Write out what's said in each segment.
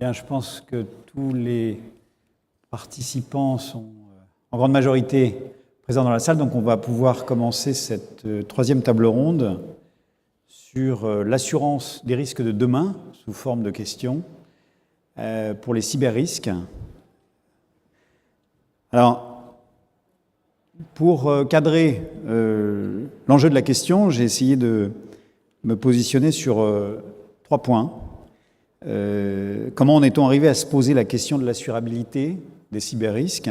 Bien, je pense que tous les participants sont en grande majorité présents dans la salle, donc on va pouvoir commencer cette troisième table ronde sur l'assurance des risques de demain, sous forme de questions, pour les cyber-risques. Alors, pour cadrer l'enjeu de la question, j'ai essayé de me positionner sur 3 points. Comment en est-on arrivé à se poser la question de l'assurabilité des cyber-risques?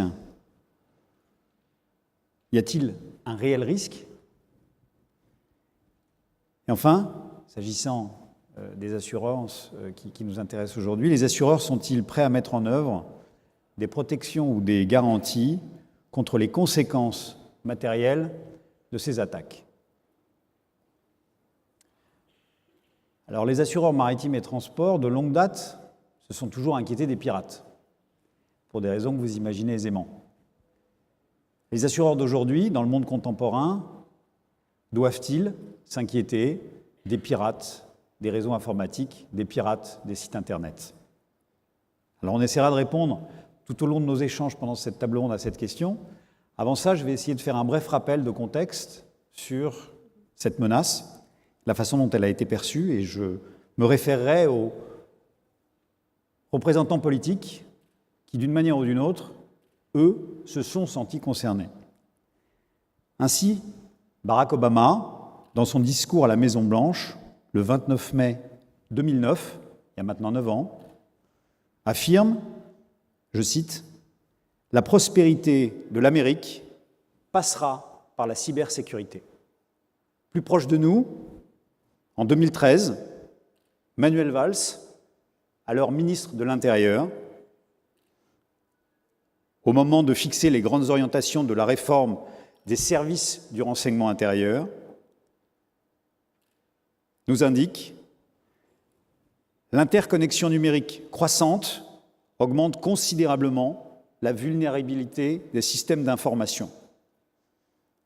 Y a-t-il un réel risque? Et enfin, s'agissant des assurances qui nous intéressent aujourd'hui, les assureurs sont-ils prêts à mettre en œuvre des protections ou des garanties contre les conséquences matérielles de ces attaques? Alors, les assureurs maritimes et transports, de longue date, se sont toujours inquiétés des pirates, pour des raisons que vous imaginez aisément. Les assureurs d'aujourd'hui, dans le monde contemporain, doivent-ils s'inquiéter des pirates des réseaux informatiques, des pirates des sites Internet? Alors, on essaiera de répondre tout au long de nos échanges pendant cette table ronde à cette question. Avant ça, je vais essayer de faire un bref rappel de contexte sur cette menace, la façon dont elle a été perçue, et je me référerai aux représentants politiques qui, d'une manière ou d'une autre, eux, se sont sentis concernés. Ainsi, Barack Obama, dans son discours à la Maison-Blanche, le 29 mai 2009, il y a maintenant 9 ans, affirme, je cite, « La prospérité de l'Amérique passera par la cybersécurité. » Plus proche de nous, en 2013, Manuel Valls, alors ministre de l'Intérieur, au moment de fixer les grandes orientations de la réforme des services du renseignement intérieur, nous indique « L'interconnexion numérique croissante augmente considérablement la vulnérabilité des systèmes d'information. »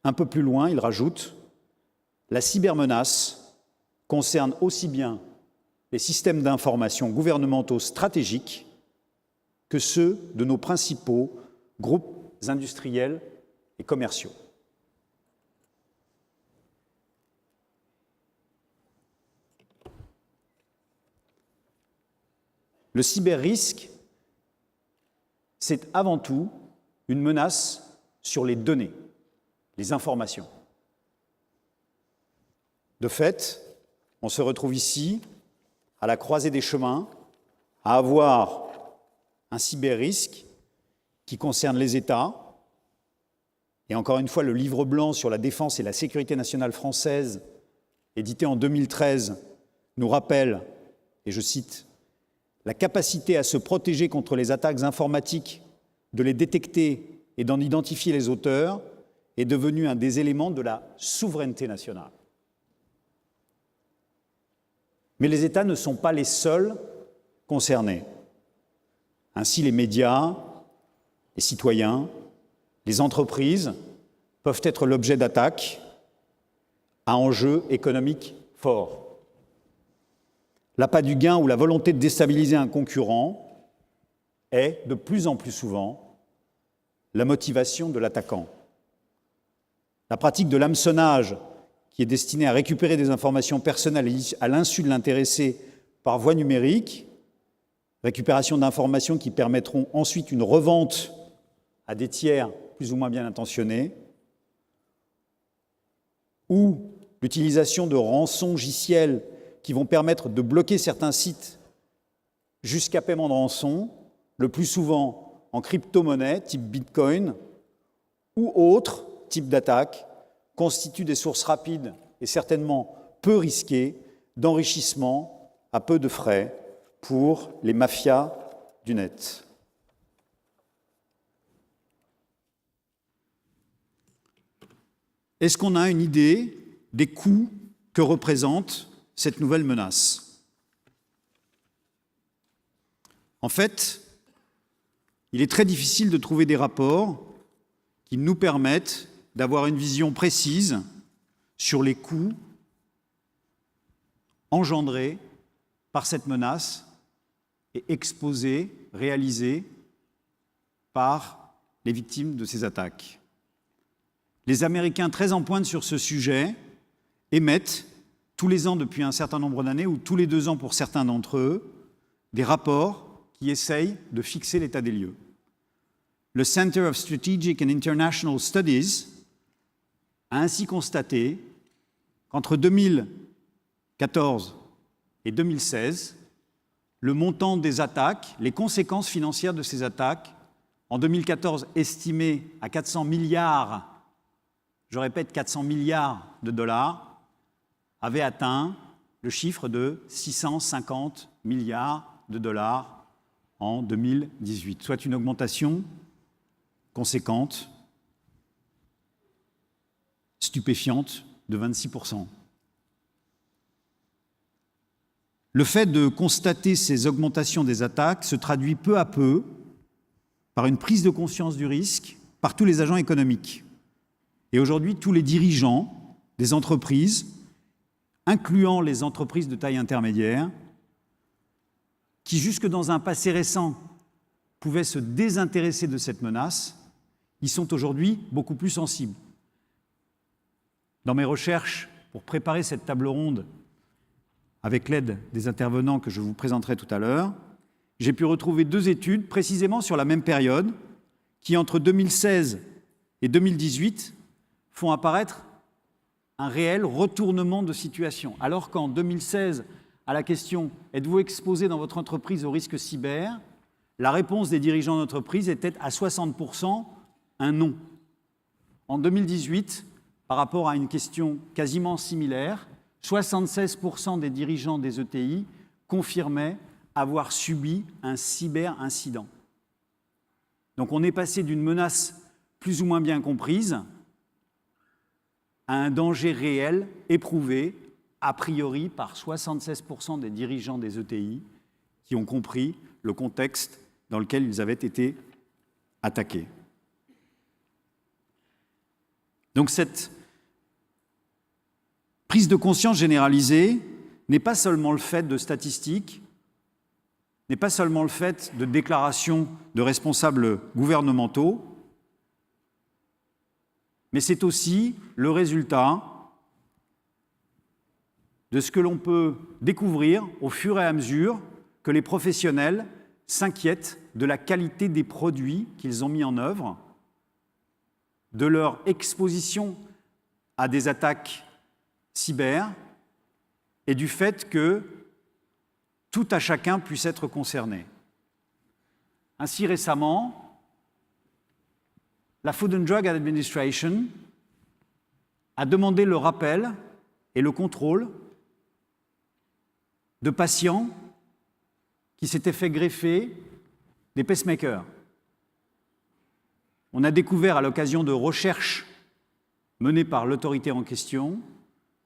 Un peu plus loin, il rajoute « La cybermenace concerne aussi bien les systèmes d'information gouvernementaux stratégiques que ceux de nos principaux groupes industriels et commerciaux. » Le cyber-risque, c'est avant tout une menace sur les données, les informations. De fait, on se retrouve ici, à la croisée des chemins, à avoir un cyber-risque qui concerne les États. Et encore une fois, le livre blanc sur la défense et la sécurité nationale française, édité en 2013, nous rappelle, et je cite, « La capacité à se protéger contre les attaques informatiques, de les détecter et d'en identifier les auteurs est devenue un des éléments de la souveraineté nationale. » Mais les États ne sont pas les seuls concernés. Ainsi, les médias, les citoyens, les entreprises peuvent être l'objet d'attaques à enjeux économiques forts. L'appât du gain ou la volonté de déstabiliser un concurrent est, de plus en plus souvent, la motivation de l'attaquant. La pratique de l'hameçonnage, qui est destiné à récupérer des informations personnelles à l'insu de l'intéressé par voie numérique, récupération d'informations qui permettront ensuite une revente à des tiers plus ou moins bien intentionnés, ou l'utilisation de rançongiciels qui vont permettre de bloquer certains sites jusqu'à paiement de rançon, le plus souvent en crypto-monnaie type Bitcoin, ou autres types d'attaques, constituent des sources rapides et certainement peu risquées d'enrichissement à peu de frais pour les mafias du net. Est-ce qu'on a une idée des coûts que représente cette nouvelle menace? En fait, il est très difficile de trouver des rapports qui nous permettent d'avoir une vision précise sur les coûts engendrés par cette menace et exposés, réalisés par les victimes de ces attaques. Les Américains, très en pointe sur ce sujet, émettent tous les ans depuis un certain nombre d'années, ou tous les 2 ans pour certains d'entre eux, des rapports qui essayent de fixer l'état des lieux. Le Center of Strategic and International Studies a ainsi constaté qu'entre 2014 et 2016, le montant des attaques, les conséquences financières de ces attaques, en 2014 estimées à 400 milliards, je répète 400 milliards de dollars, avaient atteint le chiffre de 650 milliards de dollars en 2018, soit une augmentation conséquente, stupéfiante, de 26%. Le fait de constater ces augmentations des attaques se traduit peu à peu par une prise de conscience du risque par tous les agents économiques. Et aujourd'hui, tous les dirigeants des entreprises, incluant les entreprises de taille intermédiaire, qui jusque dans un passé récent pouvaient se désintéresser de cette menace, y sont aujourd'hui beaucoup plus sensibles. Dans mes recherches pour préparer cette table ronde, avec l'aide des intervenants que je vous présenterai tout à l'heure, j'ai pu retrouver 2 études précisément sur la même période qui, entre 2016 et 2018, font apparaître un réel retournement de situation. Alors qu'en 2016, à la question « Êtes-vous exposé dans votre entreprise au risque cyber ?», la réponse des dirigeants d'entreprise était à 60% un non. En 2018, par rapport à une question quasiment similaire, 76% des dirigeants des ETI confirmaient avoir subi un cyberincident. Donc on est passé d'une menace plus ou moins bien comprise à un danger réel éprouvé, a priori par 76% des dirigeants des ETI qui ont compris le contexte dans lequel ils avaient été attaqués. Donc cette prise de conscience généralisée n'est pas seulement le fait de statistiques, n'est pas seulement le fait de déclarations de responsables gouvernementaux, mais c'est aussi le résultat de ce que l'on peut découvrir au fur et à mesure que les professionnels s'inquiètent de la qualité des produits qu'ils ont mis en œuvre, de leur exposition à des attaques cyber et du fait que tout à chacun puisse être concerné. Ainsi, récemment, la Food and Drug Administration a demandé le rappel et le contrôle de patients qui s'étaient fait greffer des pacemakers. On a découvert à l'occasion de recherches menées par l'autorité en question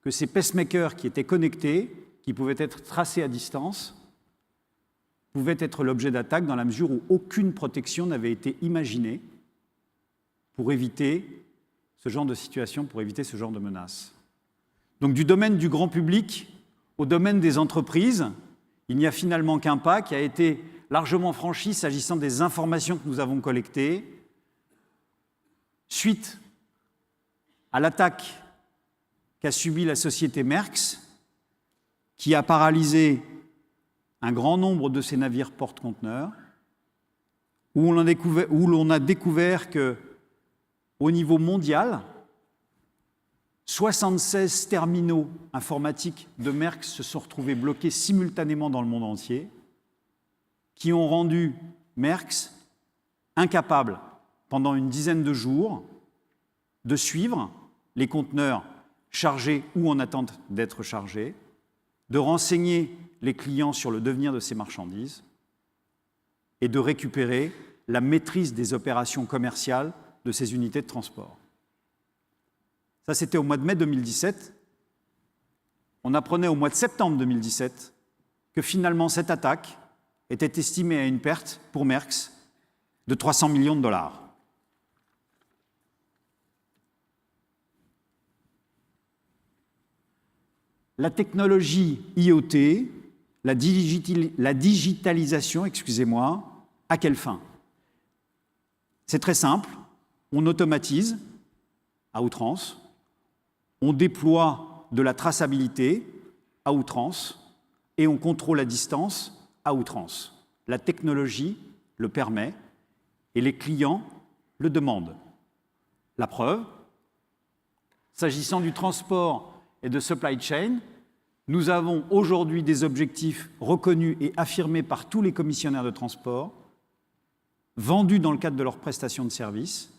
que ces pacemakers qui étaient connectés, qui pouvaient être tracés à distance, pouvaient être l'objet d'attaques dans la mesure où aucune protection n'avait été imaginée pour éviter ce genre de situation, pour éviter ce genre de menaces. Donc du domaine du grand public au domaine des entreprises, il n'y a finalement qu'un pas qui a été largement franchi s'agissant des informations que nous avons collectées suite à l'attaque qu'a subie la société Maersk, qui a paralysé un grand nombre de ces navires porte-conteneurs, où l'on a découvert qu'au niveau mondial, 76 terminaux informatiques de Maersk se sont retrouvés bloqués simultanément dans le monde entier, qui ont rendu Maersk incapable, pendant une dizaine de jours, de suivre les conteneurs chargés ou en attente d'être chargés, de renseigner les clients sur le devenir de ces marchandises et de récupérer la maîtrise des opérations commerciales de ces unités de transport. Ça, c'était au mois de mai 2017. On apprenait au mois de septembre 2017 que finalement cette attaque était estimée à une perte pour Maersk de 300 millions de dollars. La technologie IoT La digitalisation, excusez-moi, à quelle fin? C'est très simple, on automatise à outrance, on déploie de la traçabilité à outrance et on contrôle à distance à outrance. La technologie le permet et les clients le demandent. La preuve, s'agissant du transport et de supply chain, nous avons aujourd'hui des objectifs reconnus et affirmés par tous les commissionnaires de transport, vendus dans le cadre de leurs prestations de services,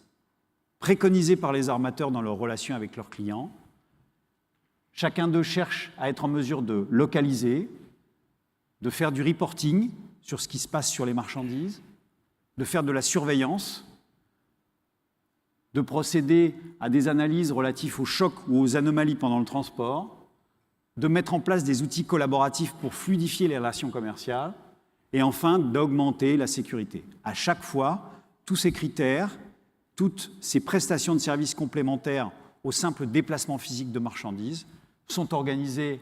préconisés par les armateurs dans leurs relations avec leurs clients. Chacun d'eux cherche à être en mesure de localiser, de faire du reporting sur ce qui se passe sur les marchandises, de faire de la surveillance, de procéder à des analyses relatives aux chocs ou aux anomalies pendant le transport, de mettre en place des outils collaboratifs pour fluidifier les relations commerciales et enfin d'augmenter la sécurité. À chaque fois, tous ces critères, toutes ces prestations de services complémentaires au simple déplacement physique de marchandises sont organisés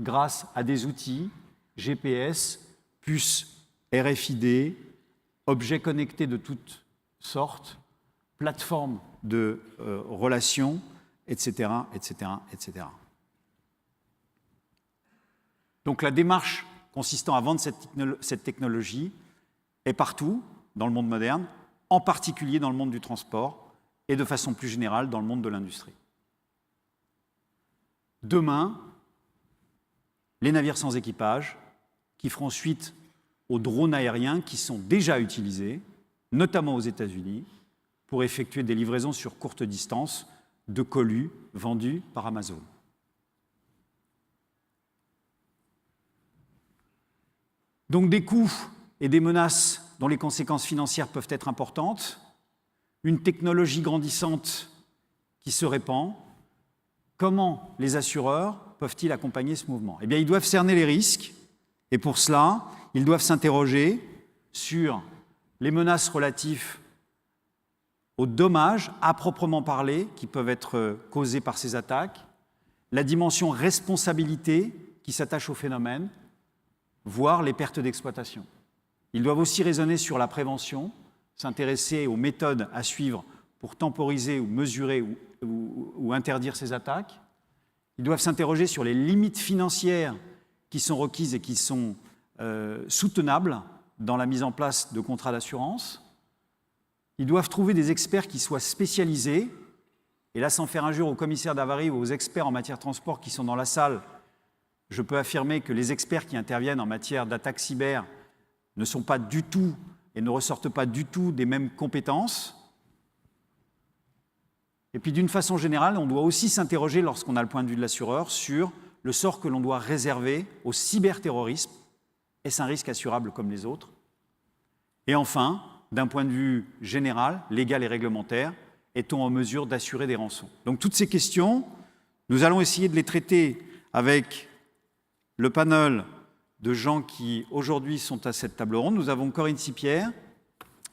grâce à des outils GPS, puces RFID, objets connectés de toutes sortes, plateformes de relations, etc., etc., etc. Donc la démarche consistant à vendre cette technologie est partout dans le monde moderne, en particulier dans le monde du transport et de façon plus générale dans le monde de l'industrie. Demain, les navires sans équipage qui feront suite aux drones aériens qui sont déjà utilisés, notamment aux États-Unis, pour effectuer des livraisons sur courte distance de colis vendus par Amazon. Donc des coûts et des menaces dont les conséquences financières peuvent être importantes, une technologie grandissante qui se répand. Comment les assureurs peuvent-ils accompagner ce mouvement? Eh bien, ils doivent cerner les risques et pour cela, ils doivent s'interroger sur les menaces relatives aux dommages à proprement parler qui peuvent être causés par ces attaques, la dimension responsabilité qui s'attache au phénomène, voire les pertes d'exploitation. Ils doivent aussi raisonner sur la prévention, s'intéresser aux méthodes à suivre pour temporiser ou mesurer ou interdire ces attaques. Ils doivent s'interroger sur les limites financières qui sont requises et qui sont soutenables dans la mise en place de contrats d'assurance. Ils doivent trouver des experts qui soient spécialisés, et là, sans faire injure aux commissaires d'avarie ou aux experts en matière de transport qui sont dans la salle, je peux affirmer que les experts qui interviennent en matière d'attaque cyber ne sont pas du tout et ne ressortent pas du tout des mêmes compétences. Et puis d'une façon générale, on doit aussi s'interroger, lorsqu'on a le point de vue de l'assureur, sur le sort que l'on doit réserver au cyberterrorisme. Est-ce un risque assurable comme les autres? Et enfin, d'un point de vue général, légal et réglementaire, est-on en mesure d'assurer des rançons? Donc toutes ces questions, nous allons essayer de les traiter avec le panel de gens qui aujourd'hui sont à cette table ronde. Nous avons Corinne Sipierre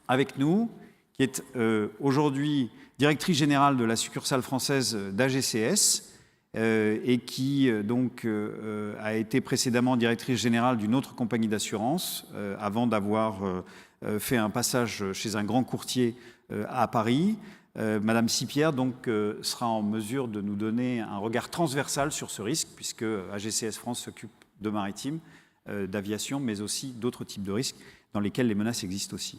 avec nous, qui est aujourd'hui directrice générale de la succursale française d'AGCS et qui donc a été précédemment directrice générale d'une autre compagnie d'assurance avant d'avoir fait un passage chez un grand courtier à Paris. Madame Sipierre donc, sera en mesure de nous donner un regard transversal sur ce risque, puisque AGCS France s'occupe de maritime, d'aviation, mais aussi d'autres types de risques dans lesquels les menaces existent aussi.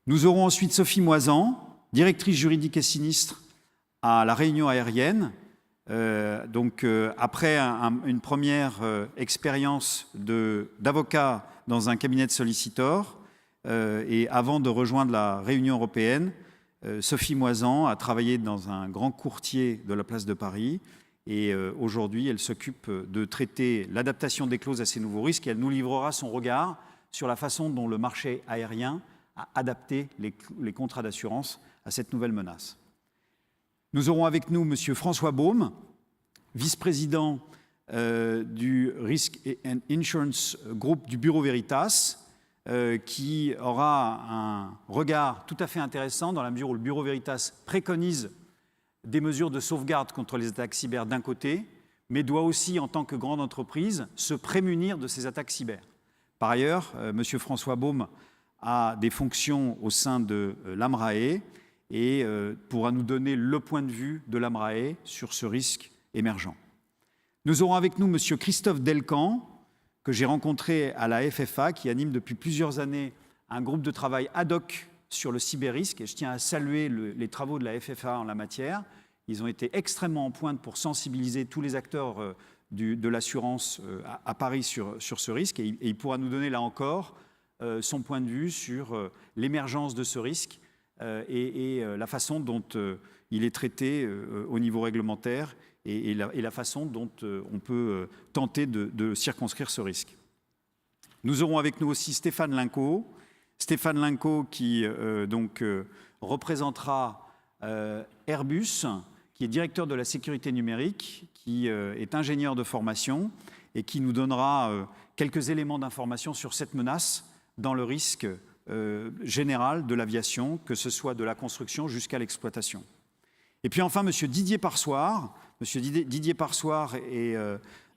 Nous aurons ensuite Sophie Moisan, directrice juridique et sinistre à la Réunion aérienne. Après une première expérience d'avocat dans un cabinet de sollicitor, et avant de rejoindre la Réunion européenne, Sophie Moisan a travaillé dans un grand courtier de la place de Paris et aujourd'hui elle s'occupe de traiter l'adaptation des clauses à ces nouveaux risques et elle nous livrera son regard sur la façon dont le marché aérien a adapté les contrats d'assurance à cette nouvelle menace. Nous aurons avec nous M. François Baume, vice-président du Risk and Insurance Group du Bureau Veritas, qui aura un regard tout à fait intéressant dans la mesure où le Bureau Veritas préconise des mesures de sauvegarde contre les attaques cyber d'un côté, mais doit aussi, en tant que grande entreprise, se prémunir de ces attaques cyber. Par ailleurs, M. François Beaume a des fonctions au sein de l'AMRAE et pourra nous donner le point de vue de l'AMRAE sur ce risque émergent. Nous aurons avec nous M. Christophe Delcamp, que j'ai rencontré à la FFA, qui anime depuis plusieurs années un groupe de travail ad hoc sur le cyberrisque. Et je tiens à saluer les travaux de la FFA en la matière. Ils ont été extrêmement en pointe pour sensibiliser tous les acteurs de l'assurance à Paris sur ce risque. Et il pourra nous donner là encore son point de vue sur l'émergence de ce risque et la façon dont il est traité au niveau réglementaire et la façon dont on peut tenter de circonscrire ce risque. Nous aurons avec nous aussi Stéphane Linco. Stéphane Linco qui représentera Airbus, qui est directeur de la sécurité numérique, qui est ingénieur de formation et qui nous donnera quelques éléments d'information sur cette menace dans le risque général de l'aviation, que ce soit de la construction jusqu'à l'exploitation. Et puis enfin, M. Didier Parsoir. M. Didier Parsoir est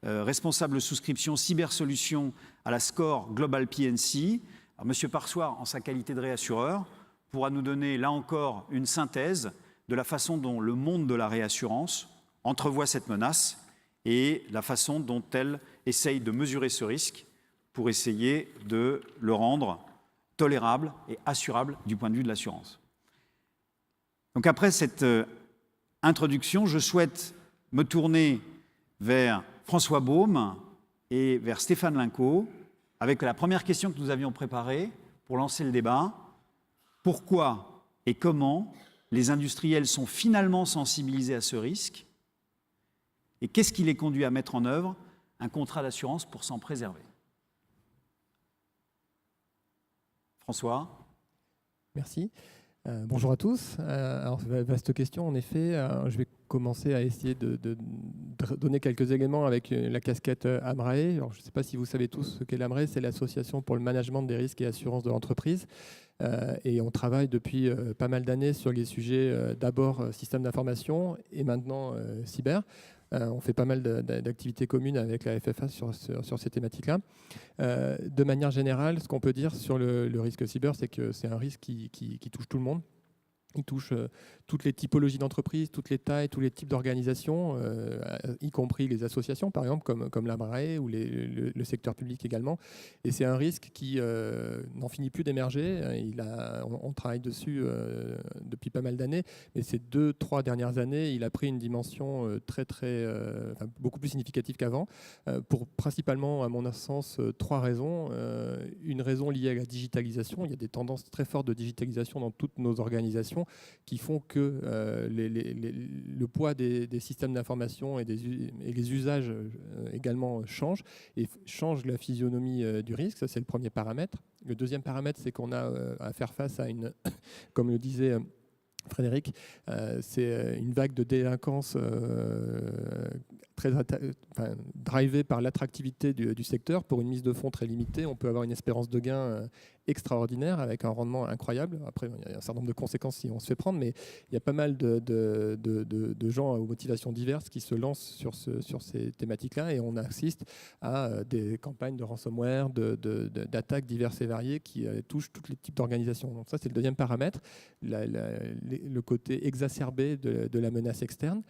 responsable souscription cybersolutions à la SCOR Global PNC. Alors, M. Parsoir, en sa qualité de réassureur, pourra nous donner là encore une synthèse de la façon dont le monde de la réassurance entrevoit cette menace et la façon dont elle essaye de mesurer ce risque pour essayer de le rendre tolérable et assurable du point de vue de l'assurance. Donc après cette introduction, je souhaite me tourner vers François Beaume et vers Stéphane Linco avec la première question que nous avions préparée pour lancer le débat. Pourquoi et comment les industriels sont finalement sensibilisés à ce risque et qu'est-ce qui les conduit à mettre en œuvre un contrat d'assurance pour s'en préserver? François. Merci. Bonjour à tous. Alors, vaste question, en effet. Je vais commencer à essayer de donner quelques éléments avec la casquette AMRAE. Alors, je ne sais pas si vous savez tous ce qu'est l'AMRAE, c'est l'Association pour le management des risques et assurances de l'entreprise. Et on travaille depuis pas mal d'années sur les sujets d'abord système d'information et maintenant cyber. On fait pas mal d'activités communes avec la FFA sur ces thématiques-là. De manière générale, ce qu'on peut dire sur le risque cyber, c'est que c'est un risque qui touche tout le monde. Il touche toutes les typologies d'entreprises, toutes les tailles, tous les types d'organisations, y compris les associations, par exemple, comme l'AMRAE ou le secteur public également. Et c'est un risque qui n'en finit plus d'émerger. On travaille dessus depuis pas mal d'années, mais ces 2-3 dernières années, il a pris une dimension beaucoup plus significative qu'avant, pour principalement, à mon sens, 3 raisons. Une raison liée à la digitalisation. Il y a des tendances très fortes de digitalisation dans toutes nos organisations qui font que le poids des systèmes d'information et les usages également changent et changent la physionomie du risque. Ça, c'est le premier paramètre. Le deuxième paramètre, c'est qu'on a à faire face à comme le disait Frédéric, c'est une vague de délinquance drivée par l'attractivité du secteur. Pour une mise de fonds très limitée, on peut avoir une espérance de gain extraordinaire avec un rendement incroyable. Après, il y a un certain nombre de conséquences si on se fait prendre, mais il y a pas mal de gens aux motivations diverses qui se lancent sur ces thématiques-là et on assiste à des campagnes de ransomware, d'attaques diverses et variées qui touchent tous les types d'organisations. Donc ça, c'est le deuxième paramètre, le côté exacerbé de la menace externe.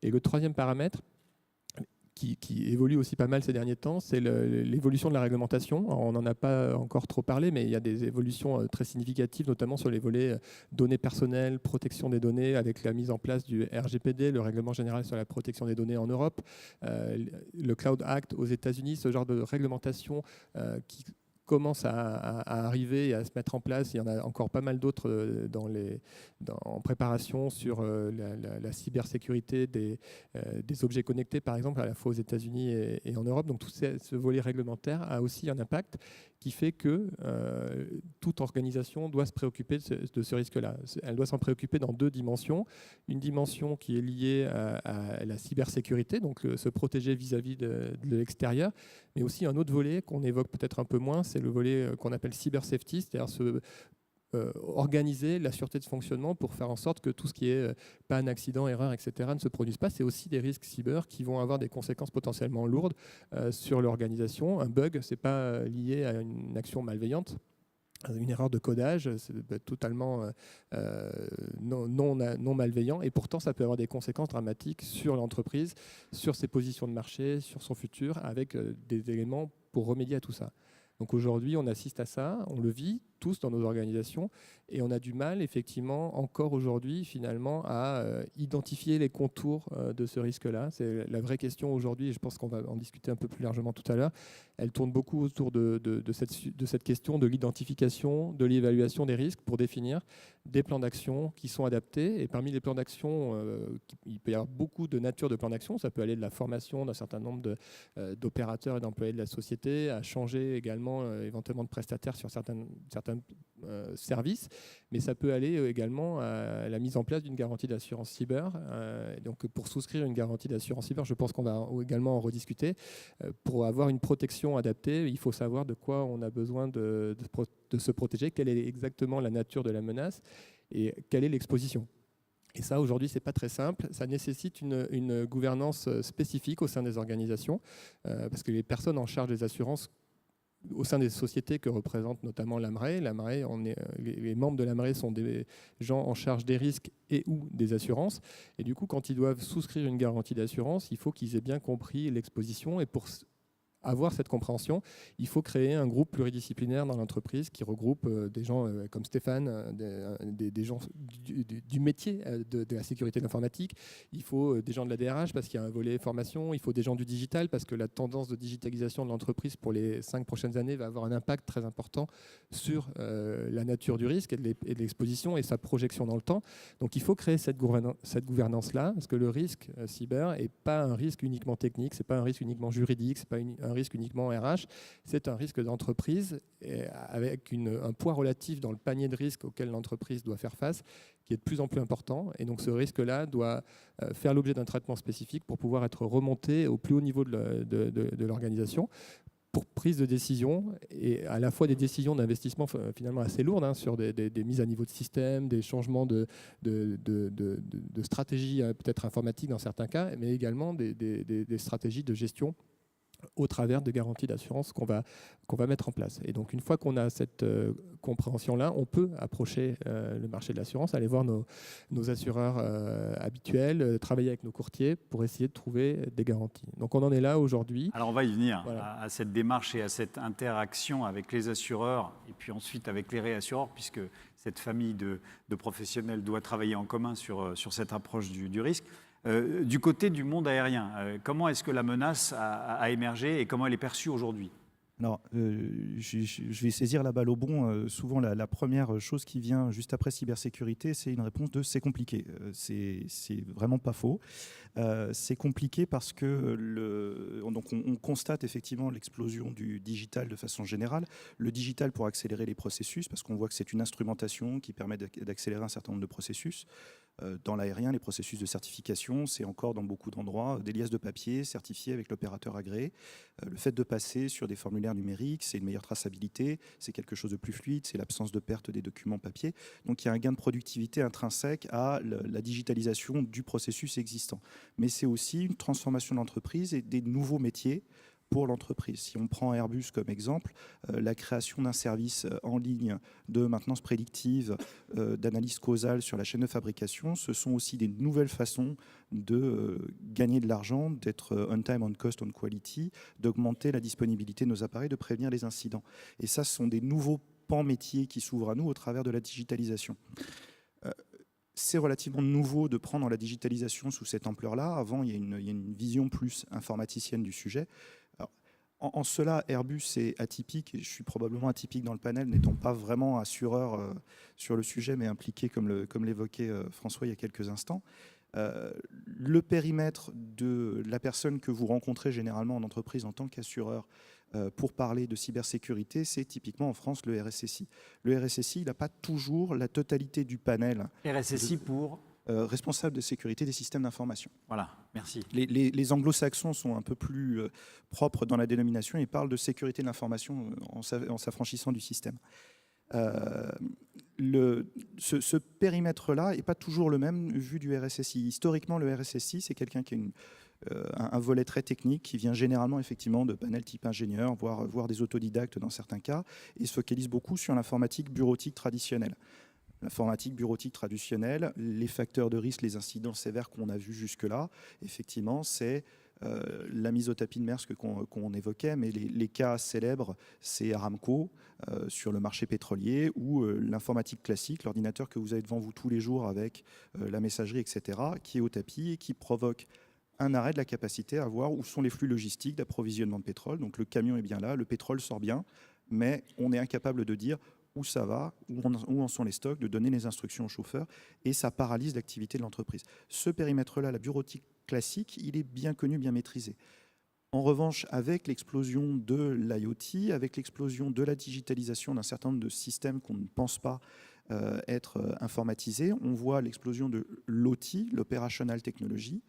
Et le troisième paramètre, qui évolue aussi pas mal ces derniers temps, c'est l'évolution de la réglementation. Alors, on n'en a pas encore trop parlé, mais il y a des évolutions très significatives, notamment sur les volets données personnelles, protection des données, avec la mise en place du RGPD, le Règlement général sur la protection des données en Europe, le Cloud Act aux États-Unis, ce genre de réglementation qui commence à arriver et à se mettre en place. Il y en a encore pas mal d'autres en préparation sur la cybersécurité des objets connectés, par exemple, à la fois aux États-Unis et en Europe. Donc tout ce volet réglementaire a aussi un impact qui fait que toute organisation doit se préoccuper de ce risque-là. Elle doit s'en préoccuper dans 2 dimensions. Une dimension qui est liée à la cybersécurité, donc se protéger vis-à-vis de l'extérieur, mais aussi un autre volet qu'on évoque peut-être un peu moins, c'est le volet qu'on appelle cyber safety, c'est-à-dire organiser la sûreté de fonctionnement pour faire en sorte que tout ce qui est panne, accident, erreur, etc. ne se produise pas. C'est aussi des risques cyber qui vont avoir des conséquences potentiellement lourdes sur l'organisation. Un bug, ce n'est pas lié à une action malveillante. Une erreur de codage, c'est totalement non malveillant, et pourtant ça peut avoir des conséquences dramatiques sur l'entreprise, sur ses positions de marché, sur son futur, avec des éléments pour remédier à tout ça. Donc aujourd'hui, on assiste à ça, on le vit tous dans nos organisations, et on a du mal, effectivement, encore aujourd'hui, finalement, à identifier les contours de ce risque-là. C'est la vraie question aujourd'hui, et je pense qu'on va en discuter un peu plus largement tout à l'heure. Elle tourne beaucoup autour de cette question de l'identification, de l'évaluation des risques pour définir des plans d'action qui sont adaptés. Et parmi les plans d'action, il peut y avoir beaucoup de nature de plans d'action. Ça peut aller de la formation d'un certain nombre d'opérateurs et d'employés de la société, à changer également éventuellement de prestataires sur certains services, mais ça peut aller également à la mise en place d'une garantie d'assurance cyber. Donc pour souscrire une garantie d'assurance cyber, je pense qu'on va également en rediscuter. Pour avoir une protection adaptée, il faut savoir de quoi on a besoin de se protéger, quelle est exactement la nature de la menace et quelle est l'exposition. Et ça, aujourd'hui, ce n'est pas très simple. Ça nécessite une gouvernance spécifique au sein des organisations, parce que les personnes en charge des assurances au sein des sociétés que représente notamment l'AMRE. Les membres de l'AMRE sont des gens en charge des risques et ou des assurances. Et du coup, quand ils doivent souscrire une garantie d'assurance, il faut qu'ils aient bien compris l'exposition. Et pour avoir cette compréhension, il faut créer un groupe pluridisciplinaire dans l'entreprise qui regroupe des gens comme Stéphane, des gens du métier de la sécurité de l'informatique. Il faut des gens de la DRH parce qu'il y a un volet formation. Il faut des gens du digital parce que la tendance de digitalisation de l'entreprise pour les 5 prochaines années va avoir un impact très important sur la nature du risque et de l'exposition et sa projection dans le temps. Donc il faut créer cette gouvernance-là, parce que le risque cyber n'est pas un risque uniquement technique, ce n'est pas un risque uniquement juridique, ce n'est pas un risque uniquement RH, c'est un risque d'entreprise avec un poids relatif dans le panier de risques auquel l'entreprise doit faire face, qui est de plus en plus important. Et donc ce risque-là doit faire l'objet d'un traitement spécifique pour pouvoir être remonté au plus haut niveau de l'organisation, pour prise de décision, et à la fois des décisions d'investissement finalement assez lourdes, sur des mises à niveau de système, des changements de stratégie peut-être informatique dans certains cas, mais également des stratégies de gestion au travers de garanties d'assurance qu'on va mettre en place. Et donc, une fois qu'on a cette compréhension-là, on peut approcher le marché de l'assurance, aller voir nos assureurs habituels, travailler avec nos courtiers pour essayer de trouver des garanties. Donc, on en est là aujourd'hui. Alors, on va y venir, voilà, à cette démarche et à cette interaction avec les assureurs et puis ensuite avec les réassureurs, puisque cette famille de professionnels doit travailler en commun sur cette approche du risque. Du côté du monde aérien, comment est-ce que la menace a émergé et comment elle est perçue aujourd'hui ? Alors, je vais saisir la balle au bon. Souvent, la première chose qui vient juste après cybersécurité, c'est une réponse de « c'est compliqué ». C'est vraiment pas faux. C'est compliqué parce que donc on constate effectivement l'explosion du digital de façon générale. Le digital pour accélérer les processus, parce qu'on voit que c'est une instrumentation qui permet d'accélérer un certain nombre de processus. Dans l'aérien, les processus de certification, c'est encore dans beaucoup d'endroits des liasses de papier certifiées avec l'opérateur agréé. Le fait de passer sur des formulaires numériques, c'est une meilleure traçabilité, c'est quelque chose de plus fluide, c'est l'absence de perte des documents papier. Donc il y a un gain de productivité intrinsèque à la digitalisation du processus existant. Mais c'est aussi une transformation de l'entreprise et des nouveaux métiers pour l'entreprise. Si on prend Airbus comme exemple, la création d'un service en ligne de maintenance prédictive, d'analyse causale sur la chaîne de fabrication, ce sont aussi des nouvelles façons de gagner de l'argent, d'être on time, on cost, on quality, d'augmenter la disponibilité de nos appareils, de prévenir les incidents. Et ça, ce sont des nouveaux pans métiers qui s'ouvrent à nous au travers de la digitalisation. C'est relativement nouveau de prendre la digitalisation sous cette ampleur-là. Avant, il y a une vision plus informaticienne du sujet. Alors, en cela, Airbus est atypique, et je suis probablement atypique dans le panel, n'étant pas vraiment assureur sur le sujet, mais impliqué, comme l'évoquait François il y a quelques instants. Le périmètre de la personne que vous rencontrez généralement en entreprise en tant qu'assureur pour parler de cybersécurité, c'est typiquement en France le RSSI. Le RSSI, il n'a pas toujours la totalité du panel. RSSI pour responsable de sécurité des systèmes d'information. Voilà, merci. Les anglo-saxons sont un peu plus propres dans la dénomination et parlent de sécurité de l'information en s'affranchissant du système. ce périmètre-là n'est pas toujours le même vu du RSSI. Historiquement, le RSSI, c'est quelqu'un qui a un volet très technique qui vient généralement effectivement de panels type ingénieur, voire des autodidactes dans certains cas, et se focalise beaucoup sur l'informatique bureautique traditionnelle. L'informatique bureautique traditionnelle, les facteurs de risque, les incidents sévères qu'on a vus jusque-là, effectivement, c'est la mise au tapis de Maersk qu'on évoquait, mais les cas célèbres, c'est Aramco sur le marché pétrolier, ou l'informatique classique, l'ordinateur que vous avez devant vous tous les jours avec la messagerie, etc., qui est au tapis et qui provoque un arrêt de la capacité à voir où sont les flux logistiques d'approvisionnement de pétrole. Donc le camion est bien là, le pétrole sort bien, mais on est incapable de dire où ça va, où en sont les stocks, de donner les instructions aux chauffeurs, et ça paralyse l'activité de l'entreprise. Ce périmètre-là, la bureautique classique, il est bien connu, bien maîtrisé. En revanche, avec l'explosion de l'IoT, avec l'explosion de la digitalisation d'un certain nombre de systèmes qu'on ne pense pas être informatisés, on voit l'explosion de l'OT, l'Operational Technology.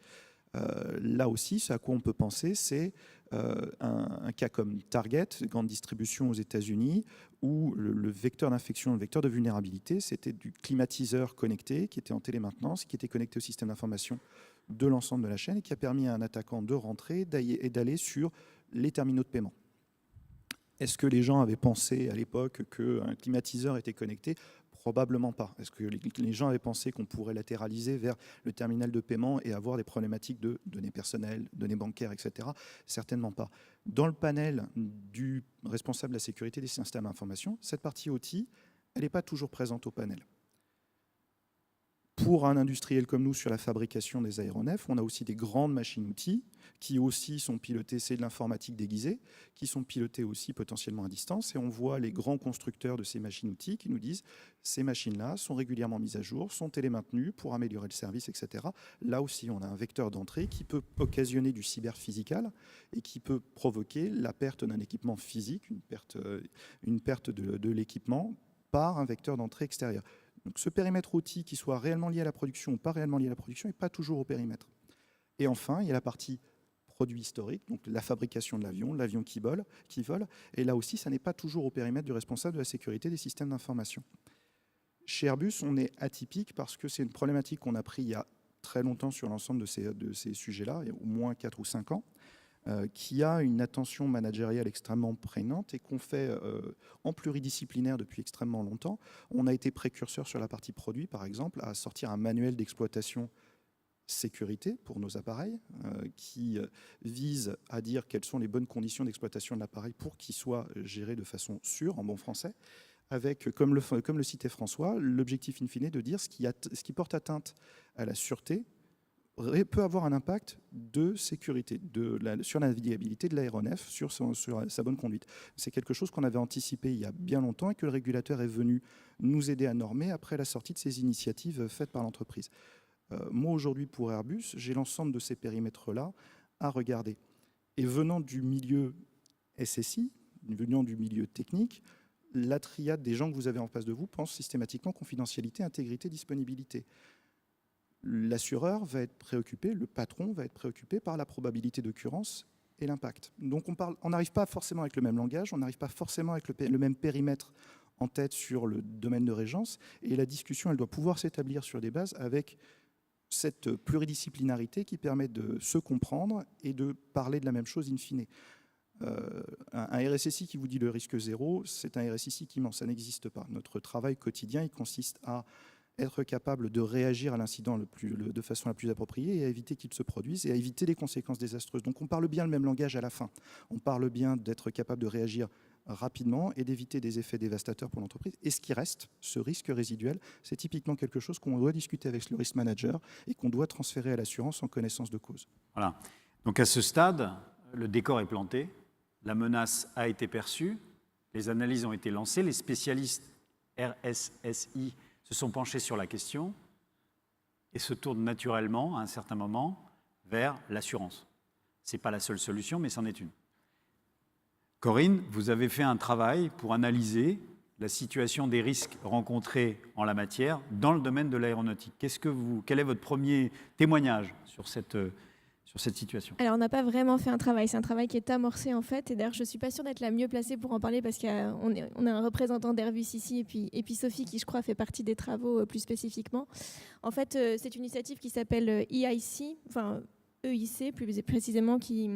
Là aussi, ce à quoi on peut penser, c'est un cas comme Target, grande distribution aux États-Unis, où le vecteur d'infection, le vecteur de vulnérabilité, c'était du climatiseur connecté qui était en télémaintenance, qui était connecté au système d'information de l'ensemble de la chaîne et qui a permis à un attaquant de rentrer et d'aller sur les terminaux de paiement. Est-ce que les gens avaient pensé à l'époque qu'un climatiseur était connecté ? Probablement pas. Est-ce que les gens avaient pensé qu'on pourrait latéraliser vers le terminal de paiement et avoir des problématiques de données personnelles, données bancaires, etc. Certainement pas. Dans le panel du responsable de la sécurité des systèmes d'information, cette partie OT, elle n'est pas toujours présente au panel. Pour un industriel comme nous sur la fabrication des aéronefs, on a aussi des grandes machines-outils qui aussi sont pilotées, c'est de l'informatique déguisée, qui sont pilotées aussi potentiellement à distance. Et on voit les grands constructeurs de ces machines-outils qui nous disent ces machines-là sont régulièrement mises à jour, sont télémaintenues pour améliorer le service, etc. Là aussi, on a un vecteur d'entrée qui peut occasionner du cyberphysical et qui peut provoquer la perte d'un équipement physique, une perte de l'équipement par un vecteur d'entrée extérieur. Donc ce périmètre outil, qui soit réellement lié à la production ou pas réellement lié à la production, n'est pas toujours au périmètre. Et enfin, il y a la partie produit historique, donc la fabrication de l'avion qui vole. Et là aussi, ça n'est pas toujours au périmètre du responsable de la sécurité des systèmes d'information. Chez Airbus, on est atypique parce que c'est une problématique qu'on a pris il y a très longtemps sur l'ensemble de ces sujets-là, il y a au moins 4 ou 5 ans. Qui a une attention managériale extrêmement prégnante et qu'on fait en pluridisciplinaire depuis extrêmement longtemps. On a été précurseur sur la partie produit, par exemple, à sortir un manuel d'exploitation sécurité pour nos appareils qui vise à dire quelles sont les bonnes conditions d'exploitation de l'appareil pour qu'il soit géré de façon sûre, en bon français, avec, comme le citait François, l'objectif in fine de dire ce qui porte atteinte à la sûreté peut avoir un impact de sécurité sur la navigabilité de l'aéronef, sur sa bonne conduite. C'est quelque chose qu'on avait anticipé il y a bien longtemps et que le régulateur est venu nous aider à normer après la sortie de ces initiatives faites par l'entreprise. Moi, aujourd'hui, pour Airbus, j'ai l'ensemble de ces périmètres-là à regarder. Et venant du milieu SSI, venant du milieu technique, la triade des gens que vous avez en face de vous pense systématiquement confidentialité, intégrité, disponibilité. L'assureur va être préoccupé, le patron va être préoccupé par la probabilité d'occurrence et l'impact. Donc on n'arrive pas forcément avec le même langage, on n'arrive pas forcément avec le même périmètre en tête sur le domaine de régence, et la discussion, elle doit pouvoir s'établir sur des bases avec cette pluridisciplinarité qui permet de se comprendre et de parler de la même chose in fine. Un RSSI qui vous dit le risque zéro, c'est un RSSI qui ment, ça n'existe pas. Notre travail quotidien, il consiste à être capable de réagir à l'incident de façon la plus appropriée et à éviter qu'il se produise et à éviter les conséquences désastreuses. Donc on parle bien le même langage à la fin. On parle bien d'être capable de réagir rapidement et d'éviter des effets dévastateurs pour l'entreprise. Et ce qui reste, ce risque résiduel, c'est typiquement quelque chose qu'on doit discuter avec le risk manager et qu'on doit transférer à l'assurance en connaissance de cause. Voilà. Donc à ce stade, le décor est planté, la menace a été perçue, les analyses ont été lancées, les spécialistes RSSI se sont penchés sur la question et se tournent naturellement, à un certain moment, vers l'assurance. Ce n'est pas la seule solution, mais c'en est une. Corinne, vous avez fait un travail pour analyser la situation des risques rencontrés en la matière dans le domaine de l'aéronautique. Quel est votre premier témoignage sur sur cette situation? Alors, on n'a pas vraiment fait un travail. C'est un travail qui est amorcé, en fait. Et d'ailleurs, je ne suis pas sûre d'être la mieux placée pour en parler parce qu'on a un représentant d'Airbus ici et puis Sophie qui, je crois, fait partie des travaux plus spécifiquement. En fait, c'est une initiative qui s'appelle EIC, enfin EIC plus précisément, qui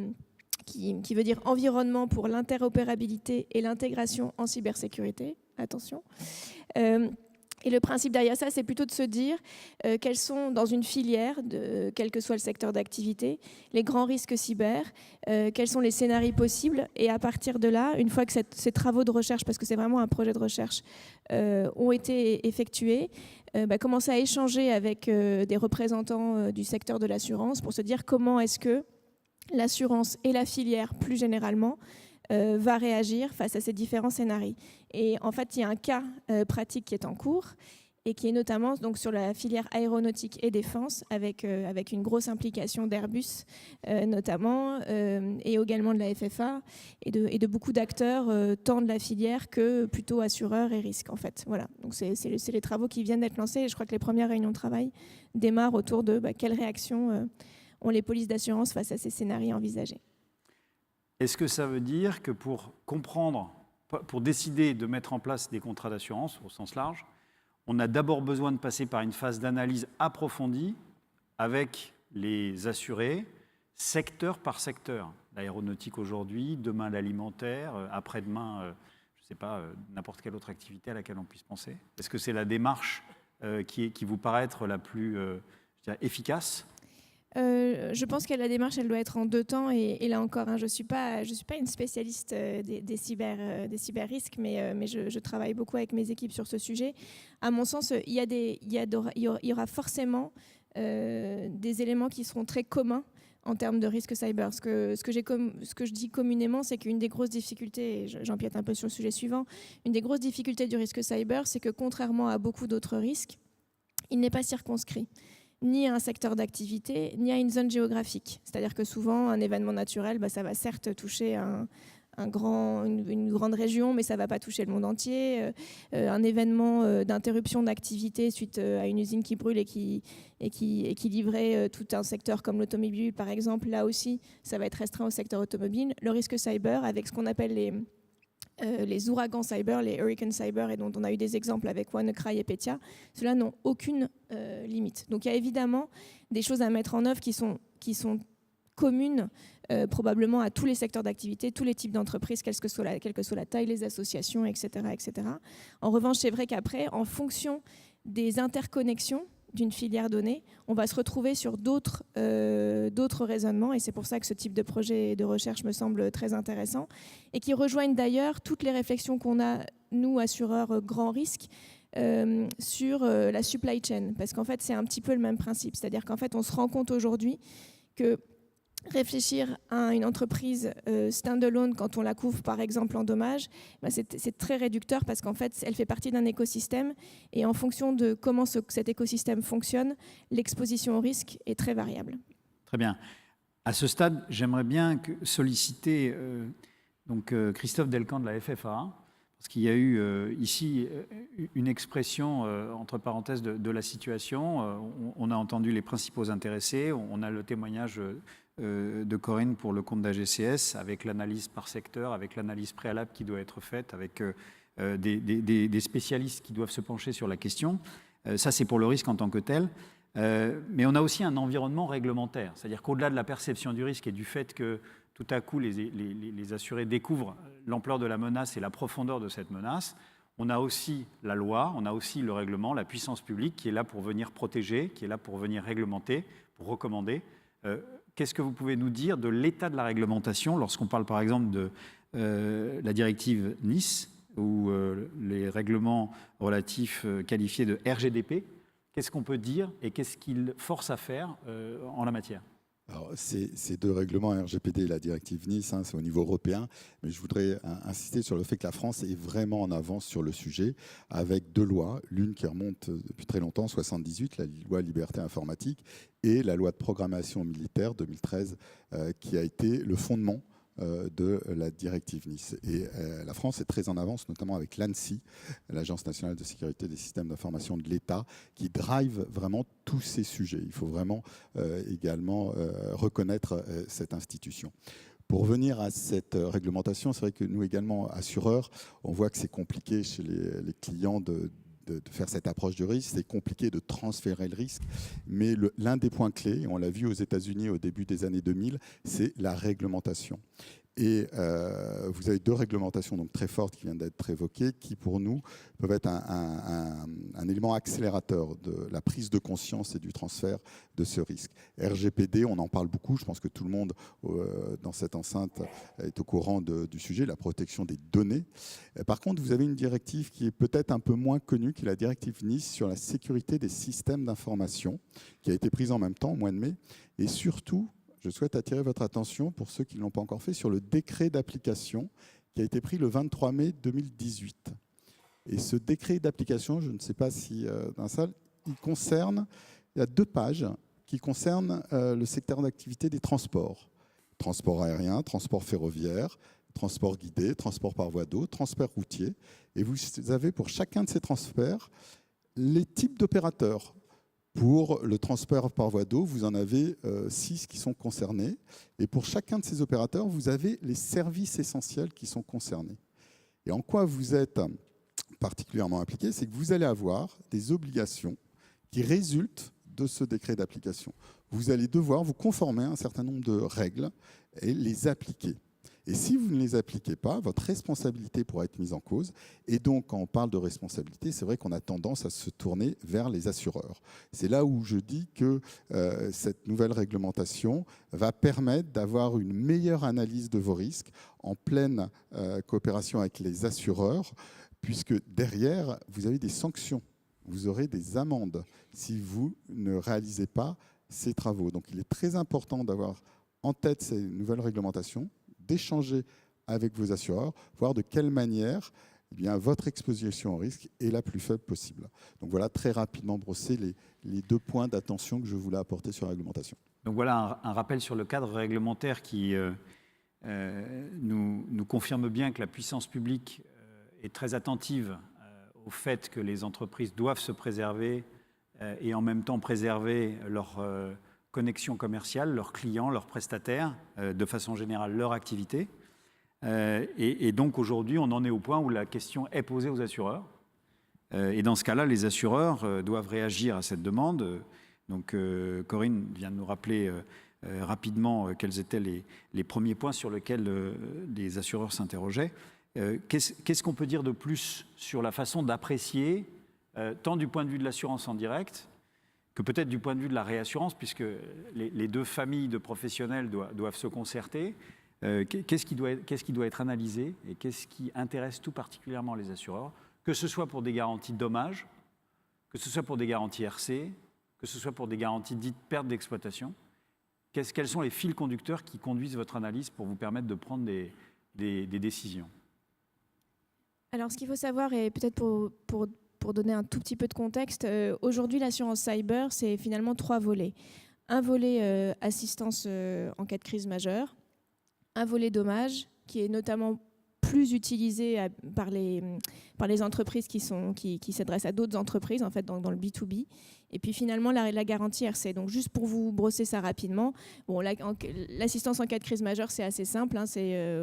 veut dire Environnement pour l'interopérabilité et l'intégration en cybersécurité. Attention. Et le principe derrière ça, c'est plutôt de se dire quels sont, dans une filière, quel que soit le secteur d'activité, les grands risques cyber, quels sont les scénarios possibles. Et à partir de là, une fois que ces travaux de recherche, parce que c'est vraiment un projet de recherche, ont été effectués, commencer à échanger avec des représentants du secteur de l'assurance pour se dire comment est-ce que l'assurance et la filière, plus généralement, va réagir face à ces différents scénarios. Et en fait, il y a un cas pratique qui est en cours et qui est notamment donc, sur la filière aéronautique et défense, avec une grosse implication d'Airbus notamment, et également de la FFA et de beaucoup d'acteurs, tant de la filière que plutôt assureurs et risques, en fait. Voilà. Donc c'est les travaux qui viennent d'être lancés et je crois que les premières réunions de travail démarrent autour de quelles réactions ont les polices d'assurance face à ces scénarios envisagés. Est-ce que ça veut dire que pour comprendre, pour décider de mettre en place des contrats d'assurance au sens large, on a d'abord besoin de passer par une phase d'analyse approfondie avec les assurés, secteur par secteur? L'aéronautique aujourd'hui, demain l'alimentaire, après-demain, je ne sais pas, n'importe quelle autre activité à laquelle on puisse penser. Est-ce que c'est la démarche qui vous paraît être la plus efficace? Je pense que la démarche, elle doit être en deux temps. Et là encore, je ne suis pas une spécialiste des cyber-risques, mais je travaille beaucoup avec mes équipes sur ce sujet. À mon sens, il y aura forcément des éléments qui seront très communs en termes de risque cyber. Ce que je dis communément, c'est qu'une des grosses difficultés, et j'empiète un peu sur le sujet suivant, une des grosses difficultés du risque cyber, c'est que contrairement à beaucoup d'autres risques, il n'est pas circonscrit ni à un secteur d'activité, ni à une zone géographique. C'est-à-dire que souvent, un événement naturel, ça va certes toucher une grande région, mais ça ne va pas toucher le monde entier. Un événement d'interruption d'activité suite à une usine qui brûle et qui livrait tout un secteur comme l'automobile, par exemple, là aussi, ça va être restreint au secteur automobile. Le risque cyber, avec ce qu'on appelle les ouragans cyber, les hurricanes cyber, et dont on a eu des exemples avec WannaCry et Petya, ceux-là n'ont aucune limite. Donc il y a évidemment des choses à mettre en œuvre qui sont communes probablement à tous les secteurs d'activité, tous les types d'entreprises, quelle que soit la taille, les associations, etc., etc. En revanche, c'est vrai qu'après, en fonction des interconnexions d'une filière donnée, on va se retrouver sur d'autres raisonnements, et c'est pour ça que ce type de projet de recherche me semble très intéressant, et qui rejoignent d'ailleurs toutes les réflexions qu'on a, nous, assureurs grand risque, sur la supply chain, parce qu'en fait, c'est un petit peu le même principe, c'est-à-dire qu'en fait, on se rend compte aujourd'hui que réfléchir à une entreprise stand-alone quand on la couvre par exemple en dommages, c'est très réducteur parce qu'en fait elle fait partie d'un écosystème et en fonction de comment cet écosystème fonctionne, l'exposition au risque est très variable. Très bien. À ce stade, j'aimerais bien solliciter Christophe Delcamp de la FFA, parce qu'il y a eu ici une expression entre parenthèses de la situation. On a entendu les principaux intéressés, on a le témoignage de Corinne pour le compte d'AGCS, avec l'analyse par secteur, avec l'analyse préalable qui doit être faite, avec des spécialistes qui doivent se pencher sur la question. Ça, c'est pour le risque en tant que tel. Mais on a aussi un environnement réglementaire, c'est-à-dire qu'au-delà de la perception du risque et du fait que tout à coup les assurés découvrent l'ampleur de la menace et la profondeur de cette menace, on a aussi la loi, on a aussi le règlement, la puissance publique qui est là pour venir protéger, qui est là pour venir réglementer, pour recommander. Qu'est-ce que vous pouvez nous dire de l'état de la réglementation lorsqu'on parle par exemple de la directive Nice ou les règlements relatifs qualifiés de RGDP? Qu'est-ce qu'on peut dire et qu'est-ce qu'il force à faire en la matière? Alors, ces deux règlements, RGPD et la directive Nice, c'est au niveau européen, mais je voudrais insister sur le fait que la France est vraiment en avance sur le sujet, avec deux lois, l'une qui remonte depuis très longtemps, 78, la loi Liberté Informatique, et la loi de programmation militaire 2013, qui a été le fondement de la directive Nice. Et la France est très en avance, notamment avec l'ANSSI, l'Agence nationale de sécurité des systèmes d'information de l'État, qui drive vraiment tous ces sujets. Il faut vraiment également reconnaître cette institution. Pour revenir à cette réglementation, c'est vrai que nous également, assureurs, on voit que c'est compliqué chez les clients de faire cette approche du risque, c'est compliqué de transférer le risque, mais l'un des points clés, on l'a vu aux États-Unis au début des années 2000, c'est la réglementation. Et vous avez deux réglementations donc très fortes qui viennent d'être évoquées, qui pour nous peuvent être un élément accélérateur de la prise de conscience et du transfert de ce risque. RGPD, on en parle beaucoup, je pense que tout le monde dans cette enceinte est au courant du sujet, la protection des données. Par contre, vous avez une directive qui est peut-être un peu moins connue, qui est la directive Nice sur la sécurité des systèmes d'information, qui a été prise en même temps au mois de mai, et surtout, je souhaite attirer votre attention, pour ceux qui ne l'ont pas encore fait, sur le décret d'application qui a été pris le 23 mai 2018. Et ce décret d'application, je ne sais pas si dans la salle, il y a 2 pages qui concernent le secteur d'activité des transports. Transport aérien, transport ferroviaire, transport guidé, transport par voie d'eau, transport routier. Et vous avez pour chacun de ces transferts les types d'opérateurs. Pour le transport par voie d'eau, vous en avez 6 qui sont concernés. Et pour chacun de ces opérateurs, vous avez les services essentiels qui sont concernés. Et en quoi vous êtes particulièrement impliqué, c'est que vous allez avoir des obligations qui résultent de ce décret d'application. Vous allez devoir vous conformer à un certain nombre de règles et les appliquer. Et si vous ne les appliquez pas, votre responsabilité pourra être mise en cause. Et donc, quand on parle de responsabilité, c'est vrai qu'on a tendance à se tourner vers les assureurs. C'est là où je dis que cette nouvelle réglementation va permettre d'avoir une meilleure analyse de vos risques en pleine coopération avec les assureurs, puisque derrière, vous avez des sanctions. Vous aurez des amendes si vous ne réalisez pas ces travaux. Donc, il est très important d'avoir en tête ces nouvelles réglementations, d'échanger avec vos assureurs, voir de quelle manière votre exposition au risque est la plus faible possible. Donc voilà, très rapidement brossé les 2 points d'attention que je voulais apporter sur la réglementation. Donc voilà un rappel sur le cadre réglementaire qui nous confirme bien que la puissance publique est très attentive au fait que les entreprises doivent se préserver et en même temps préserver leur connexion commerciale, leurs clients, leurs prestataires, de façon générale leur activité. Et donc aujourd'hui, on en est au point où la question est posée aux assureurs. Et dans ce cas-là, les assureurs doivent réagir à cette demande. Donc Corinne vient de nous rappeler rapidement quels étaient les premiers points sur lesquels les assureurs s'interrogeaient. Qu'est-ce qu'on peut dire de plus sur la façon d'apprécier, tant du point de vue de l'assurance en direct, que peut-être du point de vue de la réassurance, puisque les 2 familles de professionnels doivent se concerter. Qu'est-ce qui doit être analysé et qu'est-ce qui intéresse tout particulièrement les assureurs, que ce soit pour des garanties de dommages, que ce soit pour des garanties RC, que ce soit pour des garanties dites perte d'exploitation. Quels sont les fils conducteurs qui conduisent votre analyse pour vous permettre de prendre des décisions? Alors, ce qu'il faut savoir, et peut-être pour donner un tout petit peu de contexte, aujourd'hui, l'assurance cyber, c'est finalement 3 volets. Un volet assistance en cas de crise majeure, un volet dommage, qui est notamment plus utilisé par les entreprises qui s'adressent à d'autres entreprises, en fait, dans le B2B. Et puis finalement, la garantie RC. Donc juste pour vous brosser ça rapidement, bon, l'assistance en cas de crise majeure, c'est assez simple. Hein,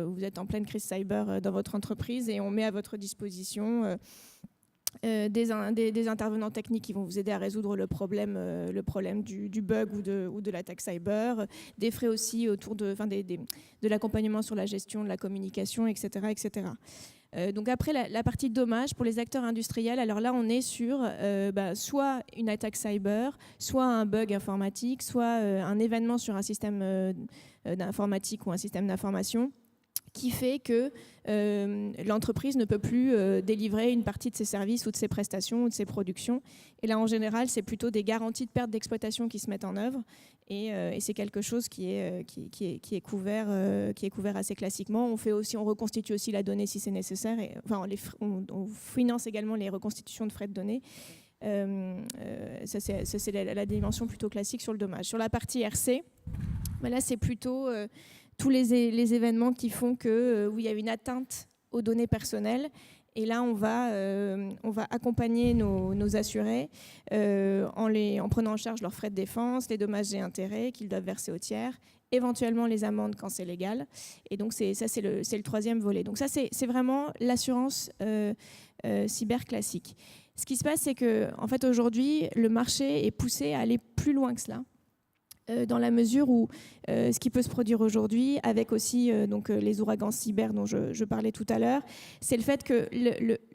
vous êtes en pleine crise cyber dans votre entreprise et on met à votre disposition des intervenants techniques qui vont vous aider à résoudre le problème du bug ou de l'attaque cyber, des frais aussi autour de l'accompagnement sur la gestion de la communication, etc. etc. Donc après, la partie dommage pour les acteurs industriels, alors là, on est sur soit une attaque cyber, soit un bug informatique, soit un événement sur un système d'informatique ou un système d'information qui fait que l'entreprise ne peut plus délivrer une partie de ses services ou de ses prestations ou de ses productions. Et là, en général, c'est plutôt des garanties de perte d'exploitation qui se mettent en œuvre. Et c'est quelque chose qui est couvert assez classiquement. On reconstitue aussi la donnée si c'est nécessaire. On finance également les reconstitutions de frais de données. Ça, c'est la dimension plutôt classique sur le dommage. Sur la partie RC, là, c'est plutôt tous les événements qui font que, où il y a une atteinte aux données personnelles. Et là, on va accompagner nos assurés en prenant en charge leurs frais de défense, les dommages et intérêts qu'ils doivent verser aux tiers, éventuellement les amendes quand c'est légal. Et donc, c'est le troisième volet. Donc ça, c'est vraiment l'assurance cyber classique. Ce qui se passe, c'est qu'en fait, aujourd'hui, le marché est poussé à aller plus loin que cela. Dans la mesure où ce qui peut se produire aujourd'hui, avec aussi donc, les ouragans cyber dont je parlais tout à l'heure, c'est le fait que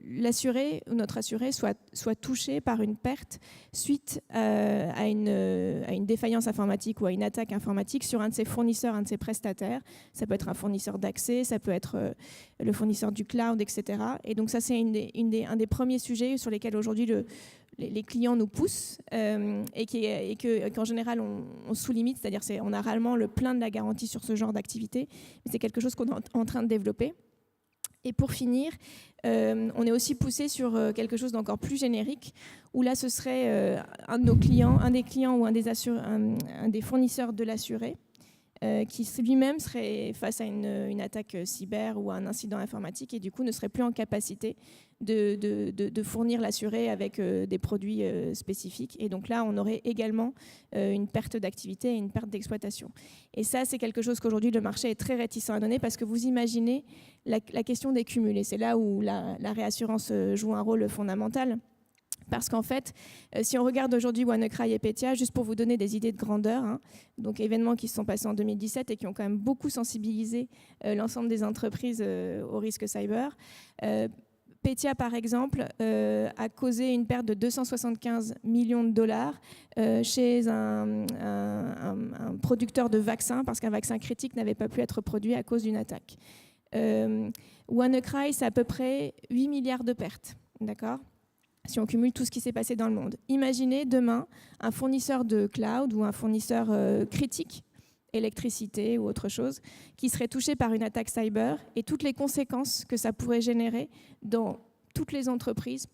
l'assuré ou notre assuré soit touché par une perte suite à une défaillance informatique ou à une attaque informatique sur un de ses fournisseurs, un de ses prestataires. Ça peut être un fournisseur d'accès, ça peut être le fournisseur du cloud, etc. Et donc ça, c'est un des premiers sujets sur lesquels aujourd'hui les clients nous poussent et qu'en général on sous-limite, c'est-à-dire on a rarement le plein de la garantie sur ce genre d'activité, mais c'est quelque chose qu'on est en train de développer. Et pour finir, on est aussi poussé sur quelque chose d'encore plus générique, où là ce serait un des clients ou un des fournisseurs de l'assuré, qui lui-même serait face à une attaque cyber ou à un incident informatique et du coup ne serait plus en capacité de fournir l'assuré avec des produits spécifiques. Et donc là, on aurait également une perte d'activité et une perte d'exploitation. Et ça, c'est quelque chose qu'aujourd'hui, le marché est très réticent à donner parce que vous imaginez la question des cumuls. Et c'est là où la réassurance joue un rôle fondamental. Parce qu'en fait, si on regarde aujourd'hui WannaCry et Petya, juste pour vous donner des idées de grandeur, donc événements qui se sont passés en 2017 et qui ont quand même beaucoup sensibilisé l'ensemble des entreprises au risque cyber. Petya, par exemple, a causé une perte de 275 millions de dollars chez un producteur de vaccins, parce qu'un vaccin critique n'avait pas pu être produit à cause d'une attaque. WannaCry, c'est à peu près 8 milliards de pertes, d'accord ? Si on cumule tout ce qui s'est passé dans le monde. Imaginez demain un fournisseur de cloud ou un fournisseur critique, électricité ou autre chose, qui serait touché par une attaque cyber et toutes les conséquences que ça pourrait générer dans toutes les entreprises,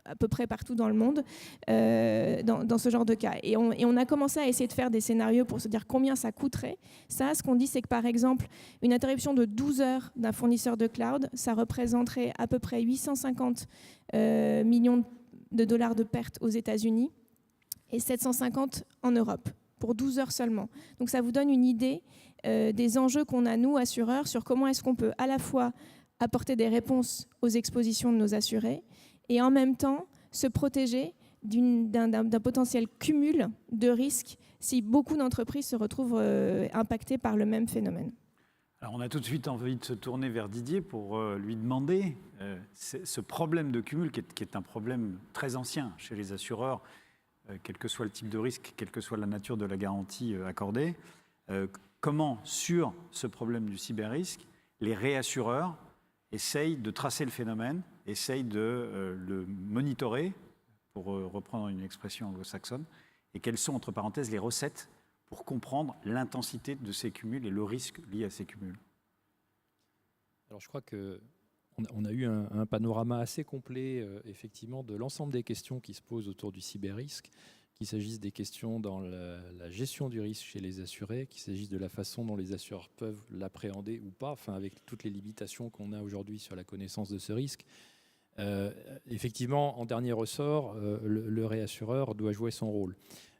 à peu près partout dans le monde, dans ce genre de cas. Et on a commencé à essayer de faire des scénarios pour se dire combien ça coûterait. Ça, ce qu'on dit, c'est que par exemple, une interruption de 12 heures d'un fournisseur de cloud, ça représenterait à peu près 850 millions de dollars de pertes aux États-Unis et 750 en Europe, pour 12 heures seulement. Donc ça vous donne une idée des enjeux qu'on a, nous, assureurs, sur comment est-ce qu'on peut à la fois apporter des réponses aux expositions de nos assurés et en même temps se protéger d'un potentiel cumul de risques si beaucoup d'entreprises se retrouvent impactées par le même phénomène. Alors on a tout de suite envie de se tourner vers Didier pour lui demander ce problème de cumul qui est un problème très ancien chez les assureurs, quel que soit le type de risque, quelle que soit la nature de la garantie accordée. Comment, sur ce problème du cyber-risque, les réassureurs essayent de tracer le phénomène, essayent de le monitorer, pour reprendre une expression anglo-saxonne, et quelles sont, entre parenthèses, les recettes pour comprendre l'intensité de ces cumuls et le risque lié à ces cumuls. Alors je crois qu'on a eu un panorama assez complet, effectivement, de l'ensemble des questions qui se posent autour du cyber-risque, qu'il s'agisse des questions dans la gestion du risque chez les assurés, qu'il s'agisse de la façon dont les assureurs peuvent l'appréhender ou pas, enfin avec toutes les limitations qu'on a aujourd'hui sur la connaissance de ce risque. Effectivement, en dernier ressort, le réassureur doit jouer son rôle.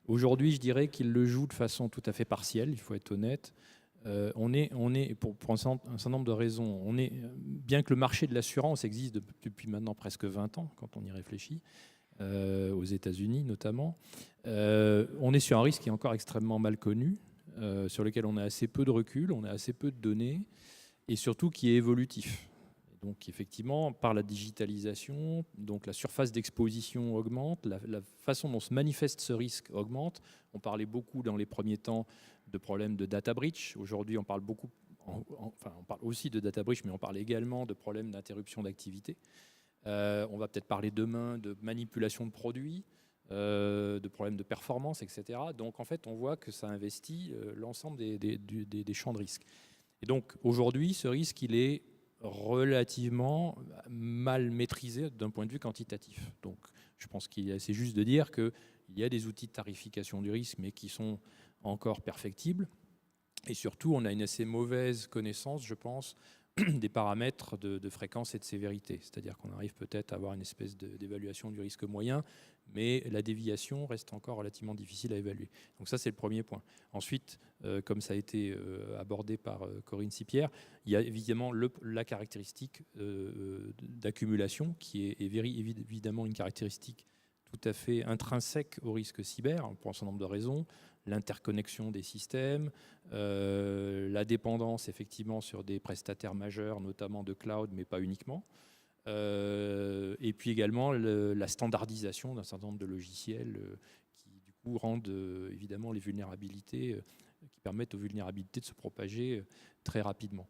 Aujourd'hui, je dirais qu'il le joue de façon tout à fait partielle, il faut être honnête. On est pour un certain nombre de raisons, bien que le marché de l'assurance existe depuis maintenant presque 20 ans, quand on y réfléchit, aux États-Unis notamment, on est sur un risque qui est encore extrêmement mal connu, sur lequel on a assez peu de recul, on a assez peu de données, et surtout qui est évolutif. Donc effectivement, par la digitalisation, donc la surface d'exposition augmente, la façon dont se manifeste ce risque augmente. On parlait beaucoup dans les premiers temps de problèmes de data breach. Aujourd'hui, on parle beaucoup, on parle aussi de data breach, mais on parle également de problèmes d'interruption d'activité. On va peut-être parler demain de manipulation de produits, de problèmes de performance, etc. Donc en fait, on voit que ça investit l'ensemble des champs de risque. Et donc aujourd'hui, ce risque, il est relativement mal maîtrisé d'un point de vue quantitatif. Donc je pense qu'il est assez juste de dire qu'il y a des outils de tarification du risque, mais qui sont encore perfectibles. Et surtout, on a une assez mauvaise connaissance, je pense, des paramètres de fréquence et de sévérité. C'est-à-dire qu'on arrive peut-être à avoir une espèce d'évaluation du risque moyen, mais la déviation reste encore relativement difficile à évaluer. Donc ça, c'est le premier point. Ensuite, comme ça a été abordé par Corinne Sipierre, il y a évidemment la caractéristique d'accumulation, qui est évidemment une caractéristique tout à fait intrinsèque au risque cyber, pour un certain nombre de raisons. L'interconnexion des systèmes, la dépendance effectivement sur des prestataires majeurs, notamment de cloud, mais pas uniquement. Et puis également la standardisation d'un certain nombre de logiciels qui du coup rendent évidemment les vulnérabilités, qui permettent aux vulnérabilités de se propager très rapidement.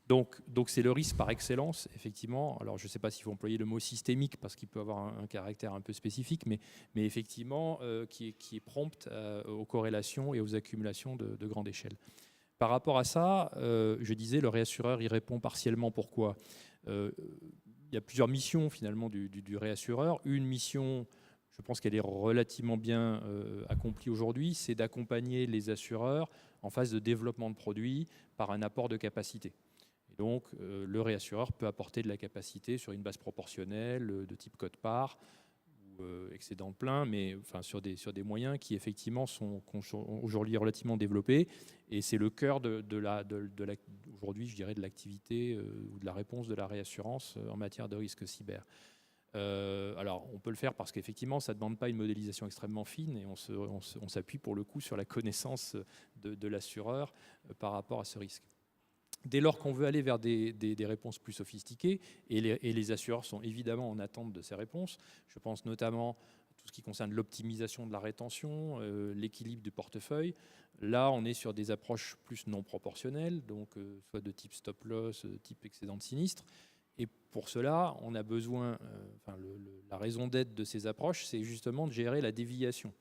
Donc c'est le risque par excellence, effectivement. Alors je ne sais pas s'il faut employer le mot systémique parce qu'il peut avoir un caractère un peu spécifique, mais effectivement qui est prompt aux corrélations et aux accumulations de grande échelle. Par rapport à ça, je disais, le réassureur y répond partiellement. Pourquoi ? Il y a plusieurs missions finalement du réassureur. Une mission, je pense qu'elle est relativement bien accomplie aujourd'hui, c'est d'accompagner les assureurs en phase de développement de produits par un apport de capacité. Donc, le réassureur peut apporter de la capacité sur une base proportionnelle de type quote-part ou excédent plein, mais enfin, sur des moyens qui effectivement sont aujourd'hui relativement développés. Et c'est le cœur aujourd'hui, je dirais, de l'activité ou de la réponse de la réassurance en matière de risque cyber. Alors, on peut le faire parce qu'effectivement, ça ne demande pas une modélisation extrêmement fine et on s'appuie pour le coup sur la connaissance de l'assureur par rapport à ce risque. Dès lors qu'on veut aller vers des réponses plus sophistiquées, et les assureurs sont évidemment en attente de ces réponses, je pense notamment à tout ce qui concerne l'optimisation de la rétention, l'équilibre du portefeuille. Là, on est sur des approches plus non proportionnelles, donc soit de type stop-loss, type excédent de sinistre. Et pour cela, on a besoin, la raison d'être de ces approches, c'est justement de gérer la déviation.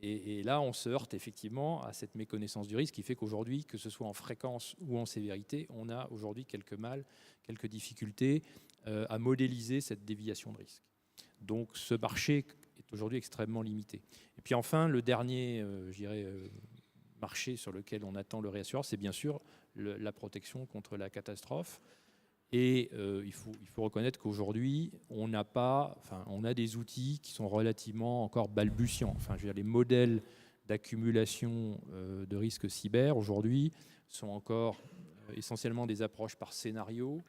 Et là, on se heurte effectivement à cette méconnaissance du risque qui fait qu'aujourd'hui, que ce soit en fréquence ou en sévérité, on a aujourd'hui quelques difficultés à modéliser cette déviation de risque. Donc ce marché est aujourd'hui extrêmement limité. Et puis enfin, le dernier marché sur lequel on attend le réassureur, c'est bien sûr la protection contre la catastrophe. Et il faut reconnaître qu'aujourd'hui, on a des outils qui sont relativement encore balbutiants. Les modèles d'accumulation de risques cyber aujourd'hui sont encore essentiellement des approches par scénario,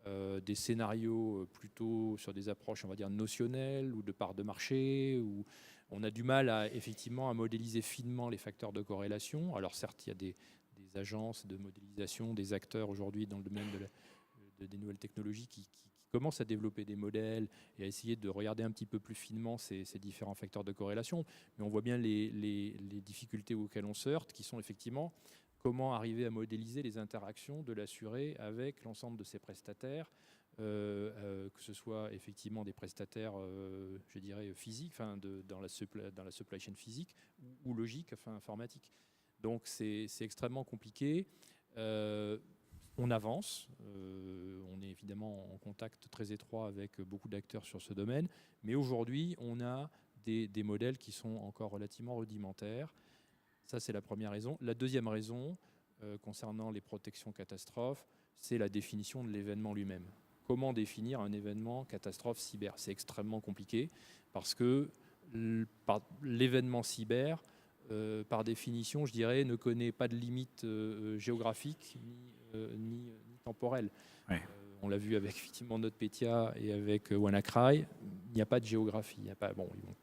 des scénarios plutôt sur des approches, on va dire, notionnelles ou de part de marché, où on a du mal effectivement à modéliser finement les facteurs de corrélation. Alors certes, il y a des agences de modélisation, des acteurs aujourd'hui dans le domaine des nouvelles technologies qui commencent à développer des modèles et à essayer de regarder un petit peu plus finement ces différents facteurs de corrélation. Mais on voit bien les difficultés auxquelles on se heurte, qui sont effectivement comment arriver à modéliser les interactions de l'assuré avec l'ensemble de ses prestataires, que ce soit effectivement des prestataires, physiques, dans la supply chain physique ou logique, informatique. Donc c'est extrêmement compliqué. On avance, on est évidemment en contact très étroit avec beaucoup d'acteurs sur ce domaine, mais aujourd'hui, on a des modèles qui sont encore relativement rudimentaires. Ça, c'est la première raison. La deuxième raison, concernant les protections catastrophes, c'est la définition de l'événement lui-même. Comment définir un événement catastrophe cyber ? C'est extrêmement compliqué parce que l'événement cyber, par définition, je dirais, ne connaît pas de limite géographique ni temporelle. Oui. On l'a vu avec effectivement NotPetya et avec WannaCry, il n'y a pas de géographie.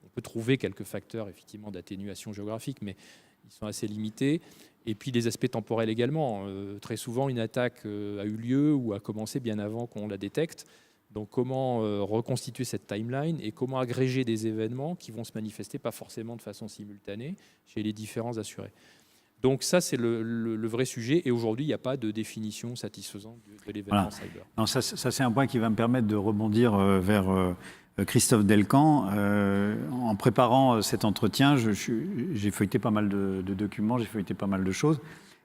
On peut trouver quelques facteurs effectivement d'atténuation géographique, mais ils sont assez limités. Et puis des aspects temporels également. Très souvent, une attaque a eu lieu ou a commencé bien avant qu'on la détecte. Donc comment reconstituer cette timeline et comment agréger des événements qui vont se manifester pas forcément de façon simultanée chez les différents assurés. Donc ça, c'est le vrai sujet. Et aujourd'hui, il n'y a pas de définition satisfaisante de l'événement cyber. Non, ça, c'est un point qui va me permettre de rebondir vers Christophe Delcamp. En préparant cet entretien, j'ai feuilleté pas mal de documents, j'ai feuilleté pas mal de choses.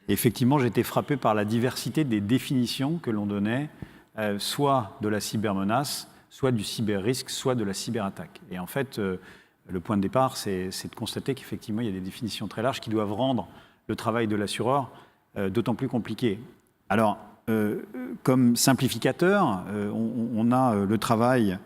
Et effectivement, j'ai été frappé par la diversité des définitions que l'on donnait, soit de la cybermenace, soit du cyberrisque, soit de la cyberattaque. Et en fait, le point de départ, c'est de constater qu'effectivement, il y a des définitions très larges qui doivent rendre le travail de l'assureur d'autant plus compliqué. Alors, comme simplificateur, on a le travail,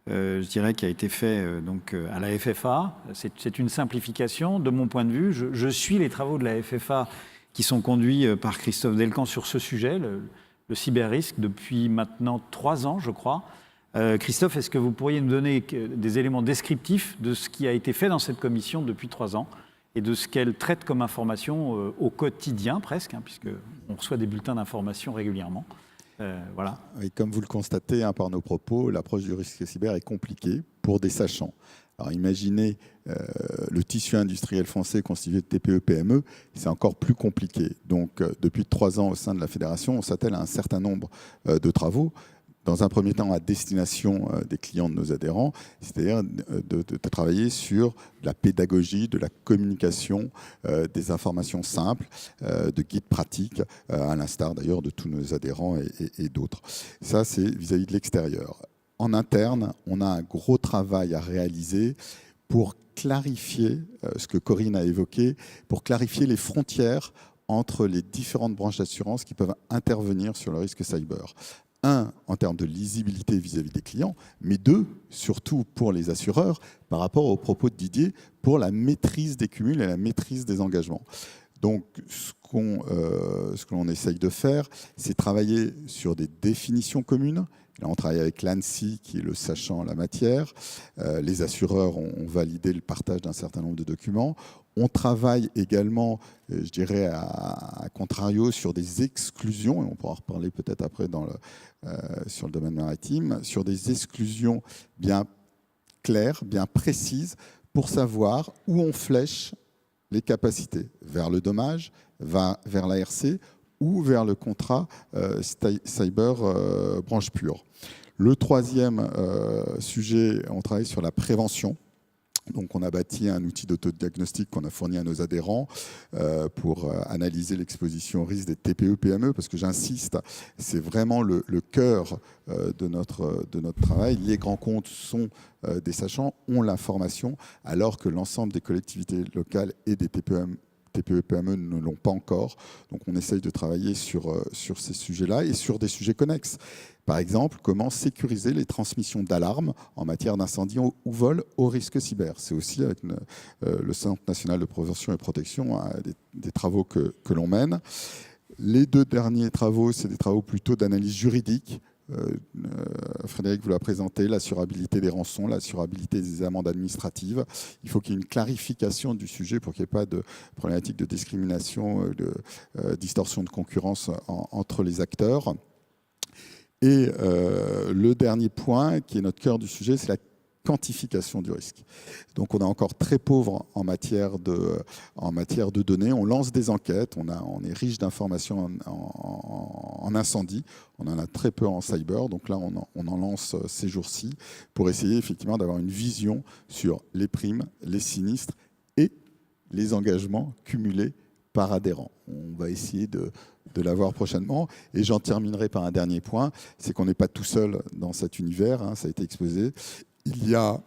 je dirais, qui a été fait donc, à la FFA. C'est une simplification, de mon point de vue. Je suis les travaux de la FFA qui sont conduits par Christophe Delcamp sur ce sujet, le cyberrisque, depuis maintenant 3 ans, je crois. Christophe, est-ce que vous pourriez nous donner des éléments descriptifs de ce qui a été fait dans cette commission depuis 3 ans et de ce qu'elle traite comme information au quotidien presque, puisqu'on reçoit des bulletins d'information régulièrement. Voilà. Et comme vous le constatez par nos propos, l'approche du risque cyber est compliquée pour des sachants. Alors imaginez le tissu industriel français constitué de TPE-PME, c'est encore plus compliqué. Donc depuis 3 ans au sein de la fédération, on s'attelle à un certain nombre de travaux. Dans un premier temps, à destination des clients de nos adhérents, c'est-à-dire de travailler sur la pédagogie, de la communication, des informations simples, de guides pratiques, à l'instar d'ailleurs de tous nos adhérents et d'autres. Ça, c'est vis-à-vis de l'extérieur. En interne, on a un gros travail à réaliser pour clarifier ce que Corinne a évoqué, pour clarifier les frontières entre les différentes branches d'assurance qui peuvent intervenir sur le risque cyber. 1, en termes de lisibilité vis-à-vis des clients, mais 2, surtout pour les assureurs, par rapport aux propos de Didier, pour la maîtrise des cumuls et la maîtrise des engagements. Donc, ce que l'on essaye de faire, c'est travailler sur des définitions communes. Là, on travaille avec l'ANSSI, qui est le sachant en la matière. Les assureurs ont validé le partage d'un certain nombre de documents. On travaille également, je dirais, à contrario, sur des exclusions, et on pourra en reparler peut-être après sur le domaine maritime, sur des exclusions bien claires, bien précises, pour savoir où on flèche les capacités, vers le dommage, vers l'ARC ou vers le contrat cyber branche pure. Le troisième sujet, on travaille sur la prévention. Donc, on a bâti un outil d'autodiagnostic qu'on a fourni à nos adhérents pour analyser l'exposition au risque des TPE-PME, parce que j'insiste, c'est vraiment le cœur de notre travail. Les grands comptes sont des sachants, ont l'information, alors que l'ensemble des collectivités locales et des TPE-PME ne l'ont pas encore. Donc, on essaye de travailler sur ces sujets-là et sur des sujets connexes. Par exemple, comment sécuriser les transmissions d'alarmes en matière d'incendie ou vol au risque cyber. C'est aussi avec le Centre national de prévention et protection des travaux que l'on mène. Les 2 derniers travaux, c'est des travaux plutôt d'analyse juridique. Frédéric vous l'a présenté, l'assurabilité des rançons, l'assurabilité des amendes administratives. Il faut qu'il y ait une clarification du sujet pour qu'il n'y ait pas de problématique de discrimination, de distorsion de concurrence entre les acteurs. Et le dernier point, qui est notre cœur du sujet, c'est la quantification du risque. Donc on est encore très pauvre en matière de données. On lance des enquêtes, on est riche d'informations en incendie, on en a très peu en cyber, donc là on en lance ces jours-ci pour essayer effectivement d'avoir une vision sur les primes, les sinistres et les engagements cumulés par adhérent. On va essayer de l'avoir prochainement. Et j'en terminerai par un dernier point, c'est qu'on n'est pas tout seul dans cet univers, ça a été exposé. Il y a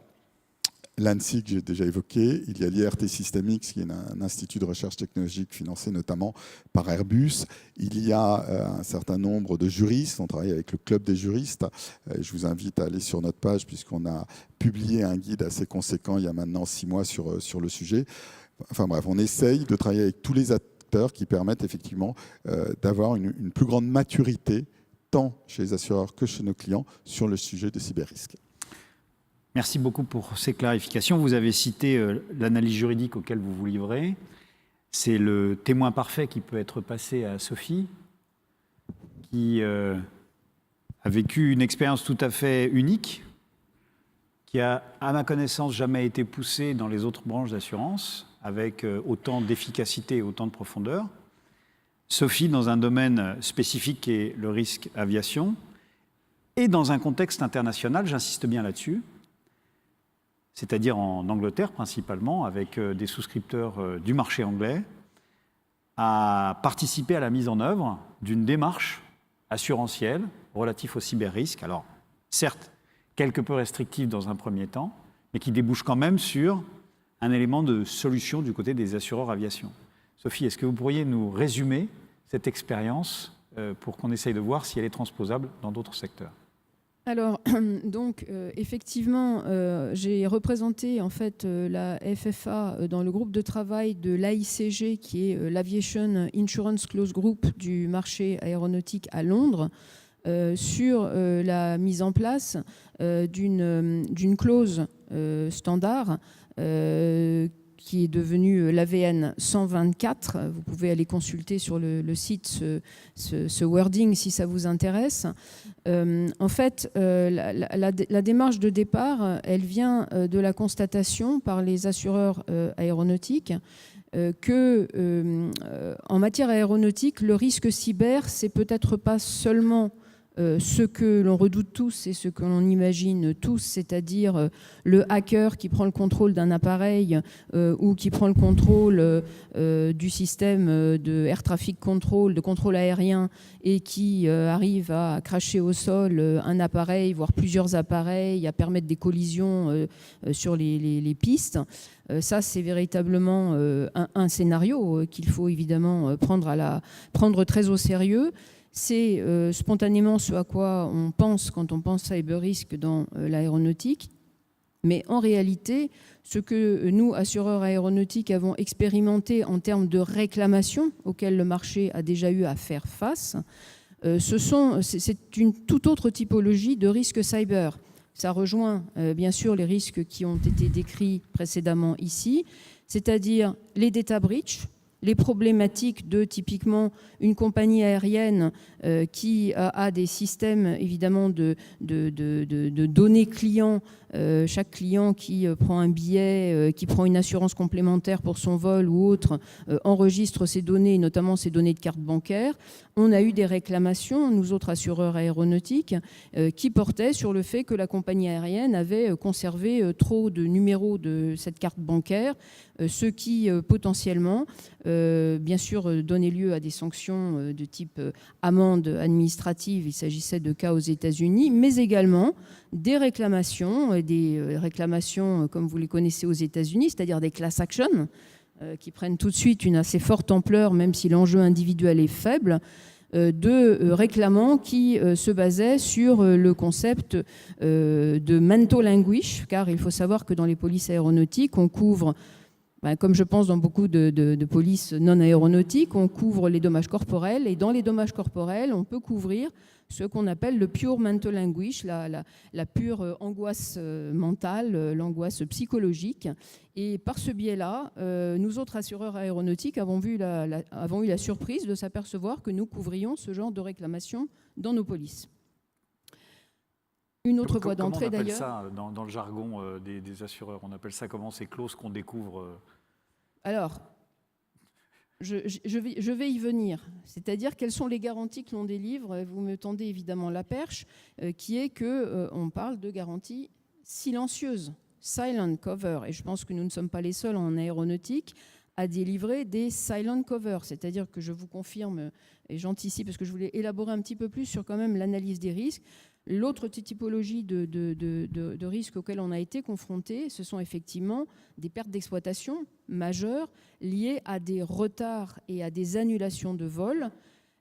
l'ANSSI que j'ai déjà évoqué, il y a l'IRT Systemics, qui est un institut de recherche technologique financé notamment par Airbus. Il y a un certain nombre de juristes, on travaille avec le club des juristes. Je vous invite à aller sur notre page puisqu'on a publié un guide assez conséquent il y a maintenant 6 mois sur le sujet. Enfin bref, on essaye de travailler avec tous les acteurs qui permettent effectivement d'avoir une plus grande maturité, tant chez les assureurs que chez nos clients, sur le sujet des cyberrisques. Merci beaucoup pour ces clarifications. Vous avez cité l'analyse juridique auquel vous vous livrez. C'est le témoin parfait qui peut être passé à Sophie, qui a vécu une expérience tout à fait unique, qui a, à ma connaissance, jamais été poussée dans les autres branches d'assurance, avec autant d'efficacité et autant de profondeur. Sophie, dans un domaine spécifique qui est le risque aviation, et dans un contexte international, j'insiste bien là-dessus, c'est-à-dire en Angleterre principalement, avec des souscripteurs du marché anglais, a participé à la mise en œuvre d'une démarche assurantielle relative au cyber-risque. Alors, certes, quelque peu restrictive dans un premier temps, mais qui débouche quand même sur un élément de solution du côté des assureurs aviation. Sophie, est-ce que vous pourriez nous résumer cette expérience pour qu'on essaye de voir si elle est transposable dans d'autres secteurs? Alors, donc, effectivement, j'ai représenté en fait la FFA dans le groupe de travail de l'AICG, qui est l'Aviation Insurance Clause Group du marché aéronautique à Londres, sur la mise en place d'une clause standard qui est devenue l'AVN 124. Vous pouvez aller consulter sur le site ce wording si ça vous intéresse. En fait, la démarche de départ, elle vient de la constatation par les assureurs aéronautiques que en matière aéronautique, le risque cyber, c'est peut-être pas seulement ce que l'on redoute tous et ce que l'on imagine tous, c'est-à-dire le hacker qui prend le contrôle d'un appareil ou qui prend le contrôle du système de air traffic control, de contrôle aérien, et qui arrive à cracher au sol un appareil, voire plusieurs appareils, à permettre des collisions sur les pistes. Ça, c'est véritablement un scénario qu'il faut évidemment prendre très au sérieux. C'est spontanément ce à quoi on pense quand on pense cyber risk dans l'aéronautique. Mais en réalité, ce que nous, assureurs aéronautiques, avons expérimenté en termes de réclamations auxquelles le marché a déjà eu à faire face, c'est une toute autre typologie de risque cyber. Ça rejoint bien sûr les risques qui ont été décrits précédemment ici, c'est-à-dire les data breach, les problématiques de typiquement une compagnie aérienne qui a des systèmes évidemment de données clients, chaque client qui prend un billet, qui prend une assurance complémentaire pour son vol ou autre, enregistre ces données, notamment ces données de carte bancaire. On a eu des réclamations, nous autres assureurs aéronautiques, qui portaient sur le fait que la compagnie aérienne avait conservé trop de numéros de cette carte bancaire, ce qui potentiellement, bien sûr, donnait lieu à des sanctions de type amende administrative. Il s'agissait de cas aux États-Unis, mais également des réclamations, comme vous les connaissez aux États-Unis, c'est-à-dire des class actions, qui prennent tout de suite une assez forte ampleur, même si l'enjeu individuel est faible, de réclamants qui se basaient sur le concept de mental anguish, car il faut savoir que dans les polices aéronautiques, on couvre, comme je pense dans beaucoup de polices non aéronautiques, on couvre les dommages corporels, et dans les dommages corporels, on peut couvrir ce qu'on appelle le pure mental anguish, la pure angoisse mentale, l'angoisse psychologique. Et par ce biais-là, nous autres assureurs aéronautiques avons eu la surprise de s'apercevoir que nous couvrions ce genre de réclamation dans nos polices. Une autre voie d'entrée d'ailleurs. Comment on appelle ça dans le jargon des assureurs? On appelle ça comment, ces clauses qu'on découvre? Alors, je vais y venir. C'est-à-dire, quelles sont les garanties que l'on délivre? Vous me tendez évidemment la perche, qui est qu'on parle de garanties silencieuses, silent cover. Et je pense que nous ne sommes pas les seuls en aéronautique à délivrer des silent covers. C'est-à-dire que je vous confirme, et j'anticipe parce que je voulais élaborer un petit peu plus sur quand même l'analyse des risques. L'autre typologie de risques auxquels on a été confronté, ce sont effectivement des pertes d'exploitation majeures liées à des retards et à des annulations de vols,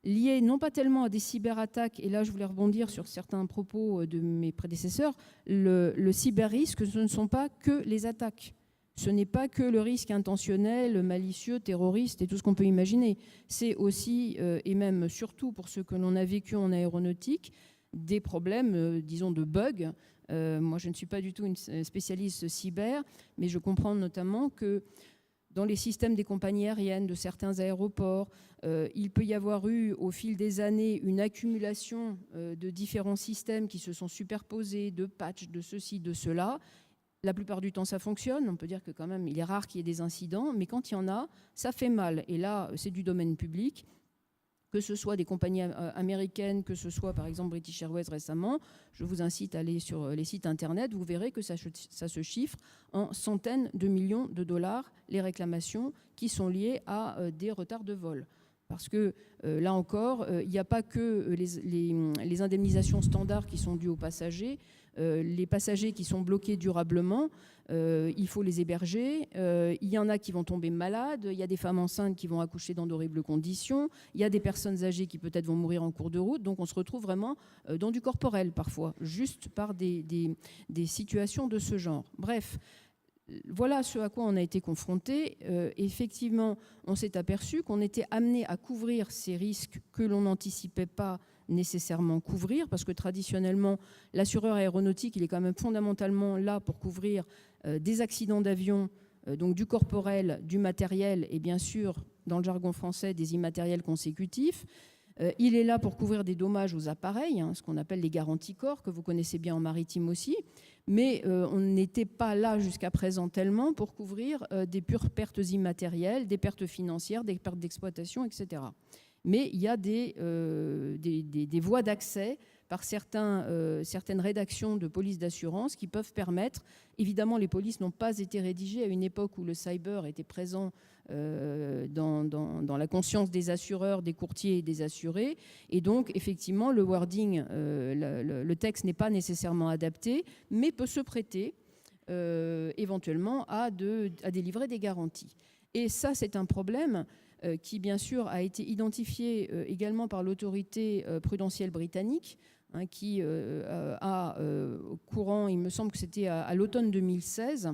liées non pas tellement à des cyberattaques, et là je voulais rebondir sur certains propos de mes prédécesseurs, le cyberrisque, ce ne sont pas que les attaques. Ce n'est pas que le risque intentionnel, malicieux, terroriste et tout ce qu'on peut imaginer. C'est aussi, et même surtout pour ce que l'on a vécu en aéronautique, des problèmes, disons, de bugs. Moi, je ne suis pas du tout une spécialiste cyber, mais je comprends notamment que dans les systèmes des compagnies aériennes, de certains aéroports, il peut y avoir eu, au fil des années, une accumulation de différents systèmes qui se sont superposés, de patchs, de ceci, de cela. La plupart du temps, ça fonctionne. On peut dire que quand même, il est rare qu'il y ait des incidents, mais quand il y en a, ça fait mal. Et là, c'est du domaine public. Que ce soit des compagnies américaines, que ce soit par exemple British Airways récemment, je vous incite à aller sur les sites internet, vous verrez que ça se chiffre en centaines de millions de dollars, les réclamations qui sont liées à des retards de vol. Parce que là encore, il n'y a pas que les indemnisations standards qui sont dues aux passagers. Les passagers qui sont bloqués durablement, il faut les héberger. Il y en a qui vont tomber malades. Il y a des femmes enceintes qui vont accoucher dans d'horribles conditions. Il y a des personnes âgées qui peut-être vont mourir en cours de route. Donc on se retrouve vraiment dans du corporel parfois, juste par des situations de ce genre. Bref. Voilà ce à quoi on a été confronté. Effectivement, on s'est aperçu qu'on était amené à couvrir ces risques que l'on n'anticipait pas nécessairement couvrir, parce que traditionnellement, l'assureur aéronautique, il est quand même fondamentalement là pour couvrir des accidents d'avion, donc du corporel, du matériel et bien sûr, dans le jargon français, des immatériels consécutifs. Il est là pour couvrir des dommages aux appareils, ce qu'on appelle les garanties corps, que vous connaissez bien en maritime aussi. Mais on n'était pas là jusqu'à présent tellement pour couvrir des pures pertes immatérielles, des pertes financières, des pertes d'exploitation, etc. Mais il y a des voies d'accès par certaines rédactions de police d'assurance qui peuvent permettre, évidemment les polices n'ont pas été rédigées à une époque où le cyber était présent dans la conscience des assureurs, des courtiers et des assurés. Et donc, effectivement, le wording, le texte n'est pas nécessairement adapté, mais peut se prêter éventuellement à délivrer des garanties. Et ça, c'est un problème qui, bien sûr, a été identifié également par l'autorité prudentielle britannique, qui a, au courant, il me semble que c'était à l'automne 2016,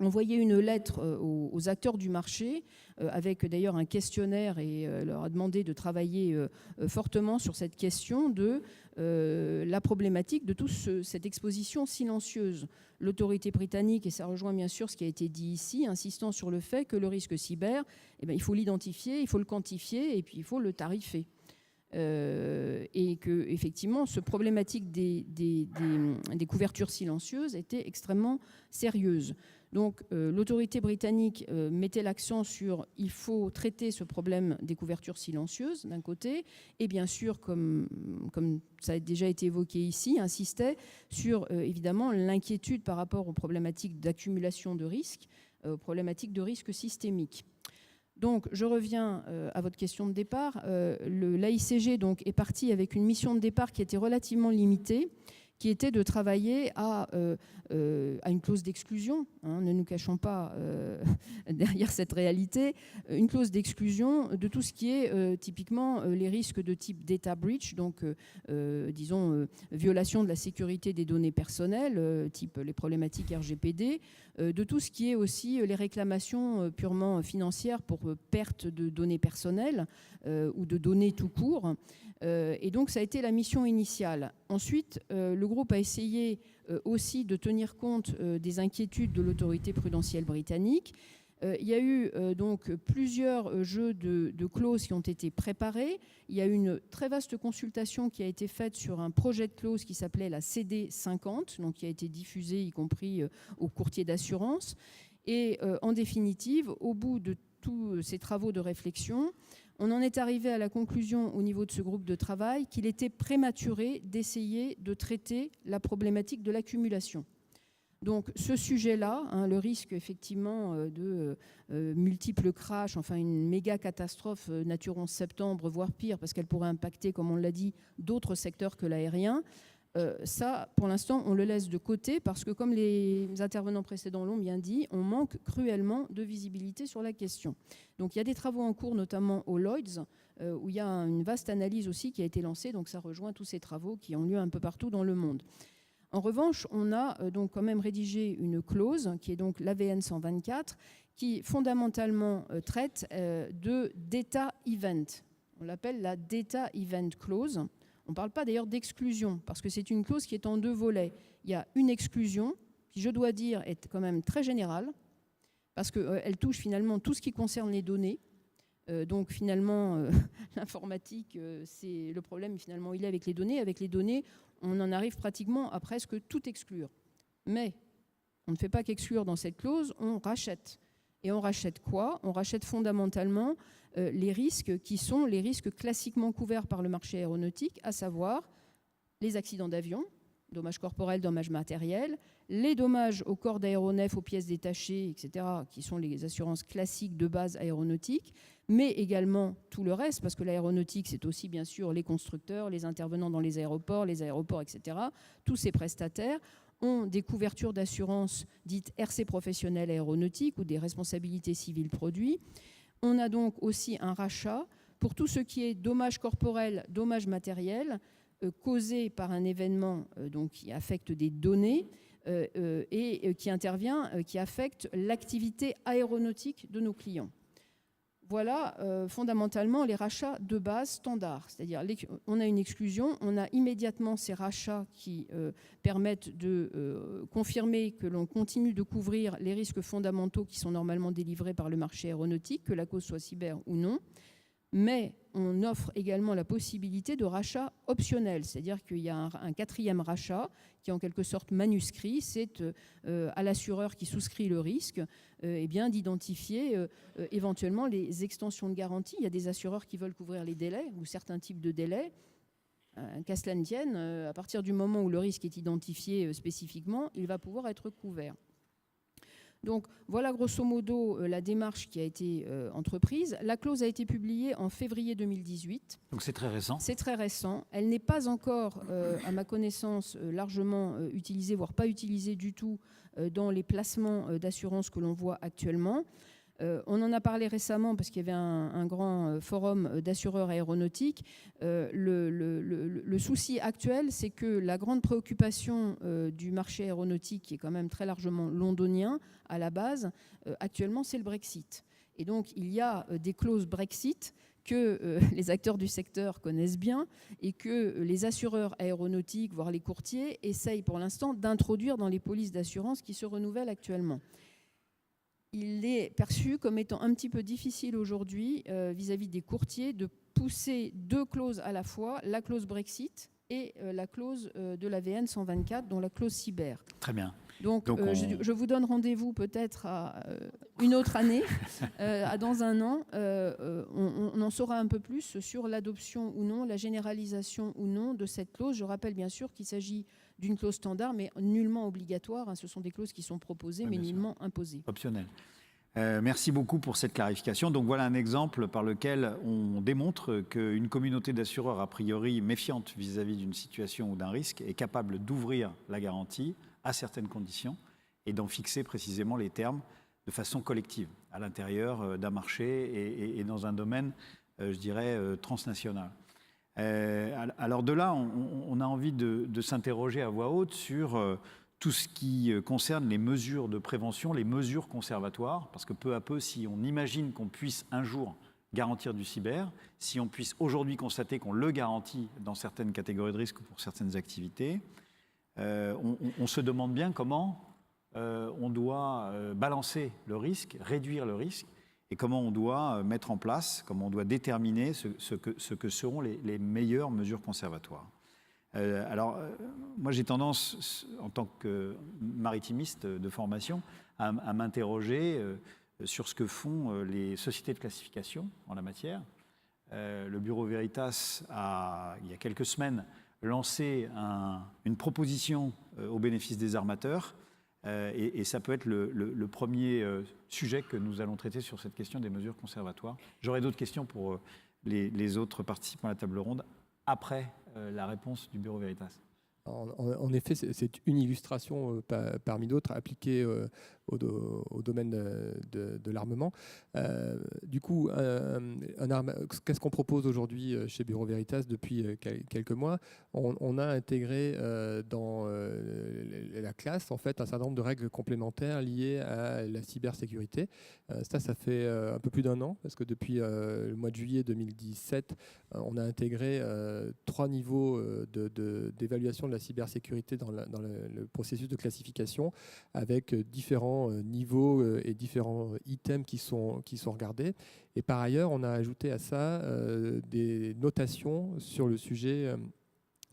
envoyé une lettre aux acteurs du marché, avec d'ailleurs un questionnaire, et leur a demandé de travailler fortement sur cette question de la problématique de toute cette exposition silencieuse. L'autorité britannique, et ça rejoint bien sûr ce qui a été dit ici, insistant sur le fait que le risque cyber, il faut l'identifier, il faut le quantifier et puis il faut le tarifer. Et que effectivement, ce problématique des couvertures silencieuses était extrêmement sérieuse. Donc l'autorité britannique mettait l'accent sur il faut traiter ce problème des couvertures silencieuses d'un côté, et bien sûr, comme ça a déjà été évoqué ici, insistait sur évidemment l'inquiétude par rapport aux problématiques d'accumulation de risques, aux problématiques de risques systémiques. Donc, je reviens à votre question de départ. L'AICG donc, est parti avec une mission de départ qui était relativement limitée, qui était de travailler à une clause d'exclusion, ne nous cachons pas derrière cette réalité, une clause d'exclusion de tout ce qui est typiquement les risques de type data breach, donc disons violation de la sécurité des données personnelles, type les problématiques RGPD, de tout ce qui est aussi les réclamations purement financières pour perte de données personnelles ou de données tout court. Et donc, ça a été la mission initiale. Ensuite, le groupe a essayé aussi de tenir compte des inquiétudes de l'autorité prudentielle britannique. Il y a eu donc plusieurs jeux de clauses qui ont été préparés. Il y a eu une très vaste consultation qui a été faite sur un projet de clause qui s'appelait la CD50, donc qui a été diffusé y compris aux courtiers d'assurance. Et en définitive, au bout de tous ces travaux de réflexion, on en est arrivé à la conclusion au niveau de ce groupe de travail qu'il était prématuré d'essayer de traiter la problématique de l'accumulation. Donc ce sujet-là, le risque effectivement de multiples crashs, enfin une méga catastrophe nature 11 septembre, voire pire, parce qu'elle pourrait impacter, comme on l'a dit, d'autres secteurs que l'aérien, ça, pour l'instant, on le laisse de côté parce que, comme les intervenants précédents l'ont bien dit, on manque cruellement de visibilité sur la question. Donc, il y a des travaux en cours, notamment au Lloyd's, où il y a une vaste analyse aussi qui a été lancée. Donc, ça rejoint tous ces travaux qui ont lieu un peu partout dans le monde. En revanche, on a donc quand même rédigé une clause, qui est donc l'AVN 124, qui fondamentalement traite de data event. On l'appelle la data event clause. On ne parle pas d'ailleurs d'exclusion, parce que c'est une clause qui est en deux volets. Il y a une exclusion, qui je dois dire est quand même très générale, parce qu'elle touche finalement tout ce qui concerne les données. Donc finalement, l'informatique, c'est le problème, finalement, il est avec les données. Avec les données, on en arrive pratiquement à presque tout exclure. Mais on ne fait pas qu'exclure dans cette clause, on rachète. Et on rachète quoi? On rachète fondamentalement les risques qui sont les risques classiquement couverts par le marché aéronautique, à savoir les accidents d'avion, dommages corporels, dommages matériels, les dommages aux corps d'aéronefs, aux pièces détachées, etc., qui sont les assurances classiques de base aéronautique, mais également tout le reste, parce que l'aéronautique, c'est aussi bien sûr les constructeurs, les intervenants dans les aéroports, etc. Tous ces prestataires ont des couvertures d'assurance dites RC professionnelles aéronautiques ou des responsabilités civiles produits. On a donc aussi un rachat pour tout ce qui est dommages corporels, dommages matériels, causés par un événement donc, qui affecte des données et qui intervient, qui affecte l'activité aéronautique de nos clients. Voilà fondamentalement les rachats de base standards. C'est-à-dire on a une exclusion, on a immédiatement ces rachats qui permettent de confirmer que l'on continue de couvrir les risques fondamentaux qui sont normalement délivrés par le marché aéronautique, que la cause soit cyber ou non. Mais on offre également la possibilité de rachat optionnel, c'est-à-dire qu'il y a un quatrième rachat qui est en quelque sorte manuscrit, c'est à l'assureur qui souscrit le risque eh bien, d'identifier éventuellement les extensions de garantie. Il y a des assureurs qui veulent couvrir les délais ou certains types de délais. Qu'à cela ne tienne, à partir du moment où le risque est identifié spécifiquement, il va pouvoir être couvert. Donc voilà grosso modo la démarche qui a été entreprise. La clause a été publiée en février 2018. Donc c'est très récent. C'est très récent. Elle n'est pas encore, à ma connaissance, largement utilisée, voire pas utilisée du tout dans les placements d'assurance que l'on voit actuellement. On en a parlé récemment parce qu'il y avait un grand forum d'assureurs aéronautiques. Le souci actuel, c'est que la grande préoccupation du marché aéronautique, qui est quand même très largement londonien à la base, actuellement, c'est le Brexit. Et donc, il y a des clauses Brexit que les acteurs du secteur connaissent bien et que les assureurs aéronautiques, voire les courtiers, essayent pour l'instant d'introduire dans les polices d'assurance qui se renouvellent actuellement. Il est perçu comme étant un petit peu difficile aujourd'hui vis-à-vis des courtiers de pousser deux clauses à la fois, la clause Brexit et la clause de la VN 124, dont la clause cyber. Très bien. Donc je vous donne rendez-vous peut-être à une autre année, dans un an. On en saura un peu plus sur l'adoption ou non, la généralisation ou non de cette clause. Je rappelle bien sûr qu'il s'agit d'une clause standard, mais nullement obligatoire. Ce sont des clauses qui sont proposées, mais nullement imposées. Optionnel. Merci beaucoup pour cette clarification. Donc voilà un exemple par lequel on démontre qu'une communauté d'assureurs a priori méfiante vis-à-vis d'une situation ou d'un risque est capable d'ouvrir la garantie à certaines conditions et d'en fixer précisément les termes de façon collective à l'intérieur d'un marché et dans un domaine, je dirais, transnational. Alors de là, on a envie de s'interroger à voix haute sur tout ce qui concerne les mesures de prévention, les mesures conservatoires, parce que peu à peu, si on imagine qu'on puisse un jour garantir du cyber, si on puisse aujourd'hui constater qu'on le garantit dans certaines catégories de risques ou pour certaines activités, on se demande bien comment on doit balancer le risque, réduire le risque, et comment on doit mettre en place, comment on doit déterminer ce que seront les meilleures mesures conservatoires. Moi j'ai tendance, en tant que maritimiste de formation, à m'interroger sur ce que font les sociétés de classification en la matière. Le Bureau Veritas a, il y a quelques semaines, lancé une proposition au bénéfice des armateurs, et ça peut être le premier sujet que nous allons traiter sur cette question des mesures conservatoires. J'aurai d'autres questions pour les autres participants à la table ronde après la réponse du Bureau Veritas. En effet, c'est une illustration parmi d'autres appliquée au domaine de l'armement. Du coup, qu'est-ce qu'on propose aujourd'hui chez Bureau Veritas depuis quelques mois ? On a intégré dans la classe en fait, un certain nombre de règles complémentaires liées à la cybersécurité. Ça fait un peu plus d'un an, parce que depuis le mois de juillet 2017, on a intégré 3 niveaux d'évaluation de la cybersécurité dans le processus de classification, avec différents niveaux et différents items qui sont regardés. Et par ailleurs, on a ajouté à ça des notations sur le sujet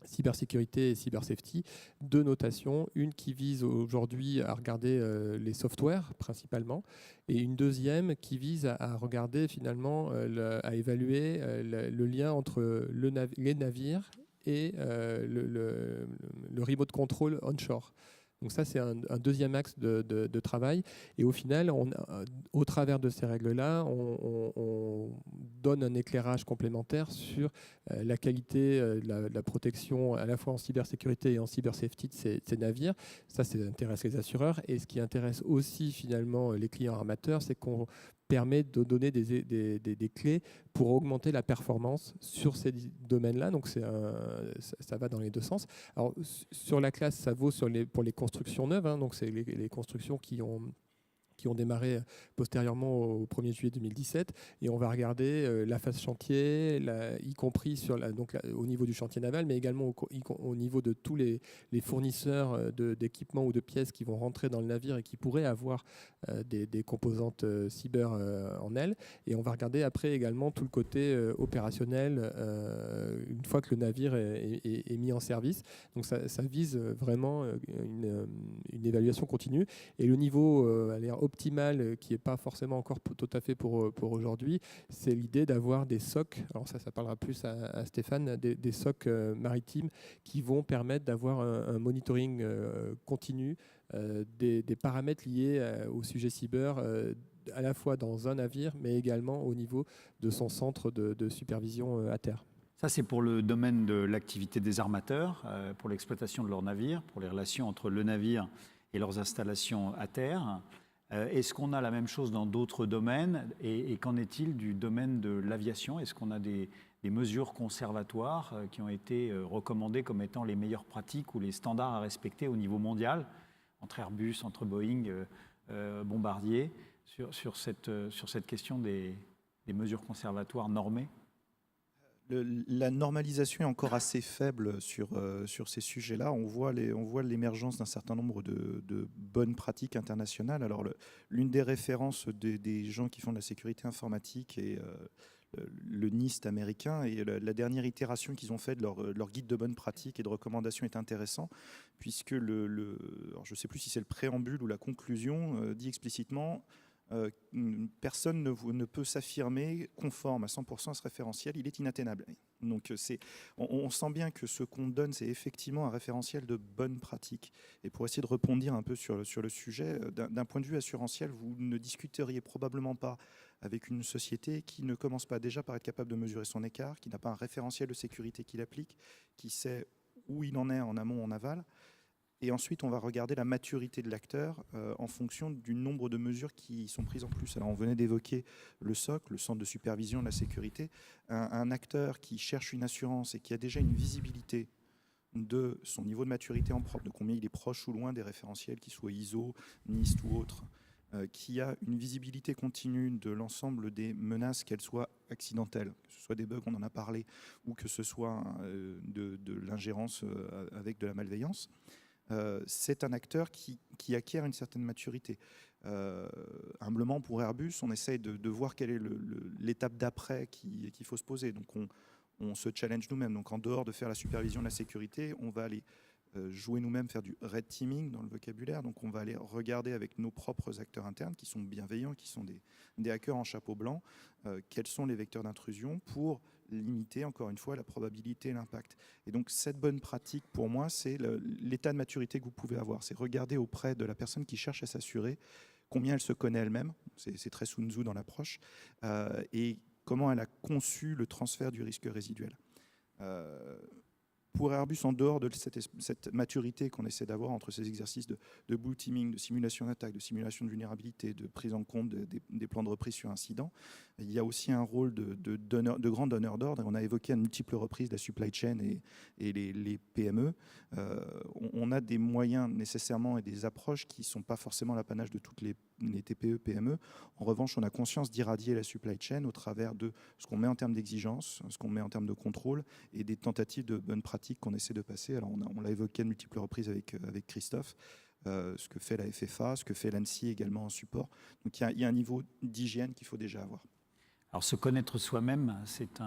cybersécurité et cybersafety, 2 notations, une qui vise aujourd'hui à regarder les softwares principalement, et une deuxième qui vise à regarder finalement, à évaluer le lien entre les navires et le remote control onshore. Donc ça, c'est un deuxième axe de travail. Et au final, au travers de ces règles-là, on donne un éclairage complémentaire sur la qualité de la protection à la fois en cybersécurité et en cybersafety de ces navires. Ça intéresse les assureurs. Et ce qui intéresse aussi finalement les clients armateurs, c'est qu'on permet de donner des clés pour augmenter la performance sur ces domaines-là. Donc ça va dans les deux sens. Alors sur la classe, ça vaut pour les constructions neuves. Donc c'est les constructions qui ont démarré postérieurement au 1er juillet 2017. Et on va regarder la phase chantier, y compris au niveau du chantier naval, mais également au niveau de tous les fournisseurs d'équipements ou de pièces qui vont rentrer dans le navire et qui pourraient avoir des composantes cyber en elles. Et on va regarder après également tout le côté opérationnel une fois que le navire est mis en service. Donc ça vise vraiment une évaluation continue. Et le niveau optimal, qui n'est pas forcément encore tout à fait pour aujourd'hui, c'est l'idée d'avoir des SOC, alors ça parlera plus à Stéphane, des SOC maritimes qui vont permettre d'avoir un monitoring continu des paramètres liés au sujet cyber, à la fois dans un navire, mais également au niveau de son centre de supervision à terre. Ça, c'est pour le domaine de l'activité des armateurs, pour l'exploitation de leurs navires, pour les relations entre le navire et leurs installations à terre. Est-ce qu'on a la même chose dans d'autres domaines et qu'en est-il du domaine de l'aviation? Est-ce qu'on a des mesures conservatoires qui ont été recommandées comme étant les meilleures pratiques ou les standards à respecter au niveau mondial, entre Airbus, entre Boeing, Bombardier, sur cette question des mesures conservatoires normées? La normalisation est encore assez faible sur ces sujets-là. On voit l'émergence d'un certain nombre de bonnes pratiques internationales. Alors, l'une des références des gens qui font de la sécurité informatique est le NIST américain. Et la dernière itération qu'ils ont faite de leur guide de bonnes pratiques et de recommandations est intéressant, puisque alors je ne sais plus si c'est le préambule ou la conclusion, dit explicitement personne ne peut s'affirmer conforme à 100% à ce référentiel, il est inatteignable. Donc on sent bien que ce qu'on donne, c'est effectivement un référentiel de bonnes pratiques. Et pour essayer de rebondir un peu sur le sujet, d'un point de vue assurantiel, vous ne discuteriez probablement pas avec une société qui ne commence pas déjà par être capable de mesurer son écart, qui n'a pas un référentiel de sécurité qui l'applique, qui sait où il en est en amont, en aval. Et ensuite, on va regarder la maturité de l'acteur en fonction du nombre de mesures qui sont prises en plus. Alors, on venait d'évoquer le SOC, le Centre de supervision de la sécurité. Un acteur qui cherche une assurance et qui a déjà une visibilité de son niveau de maturité en propre, de combien il est proche ou loin des référentiels, qu'ils soient ISO, NIST ou autres, qui a une visibilité continue de l'ensemble des menaces, qu'elles soient accidentelles, que ce soit des bugs, on en a parlé, ou que ce soit de l'ingérence avec de la malveillance. C'est un acteur qui acquiert une certaine maturité. Humblement, pour Airbus, on essaye de voir quelle est l'étape d'après qu'il faut se poser. Donc on se challenge nous-mêmes. Donc en dehors de faire la supervision de la sécurité, on va aller jouer nous-mêmes, faire du red teaming dans le vocabulaire. Donc on va aller regarder avec nos propres acteurs internes qui sont bienveillants, qui sont des hackers en chapeau blanc, quels sont les vecteurs d'intrusion pour limiter encore une fois la probabilité et l'impact. Et donc cette bonne pratique pour moi, c'est l'état de maturité que vous pouvez avoir. C'est regarder auprès de la personne qui cherche à s'assurer combien elle se connaît elle-même, c'est très Sun Tzu dans l'approche, et comment elle a conçu le transfert du risque résiduel. Pour Airbus, en dehors de cette maturité qu'on essaie d'avoir entre ces exercices de blue teaming, de simulation d'attaque, de simulation de vulnérabilité, de prise en compte des plans de reprise sur incident, il y a aussi un rôle de grand donneur d'ordre. On a évoqué à de multiples reprises la supply chain et les PME. On a des moyens nécessairement et des approches qui ne sont pas forcément l'apanage de toutes les TPE, PME. En revanche, on a conscience d'irradier la supply chain au travers de ce qu'on met en termes d'exigence, ce qu'on met en termes de contrôle et des tentatives de bonnes pratiques qu'on essaie de passer. Alors on l'a évoqué à de multiples reprises avec Christophe, ce que fait la FFA, ce que fait l'ANSSI également en support. Donc il y a un niveau d'hygiène qu'il faut déjà avoir. Alors se connaître soi-même, c'est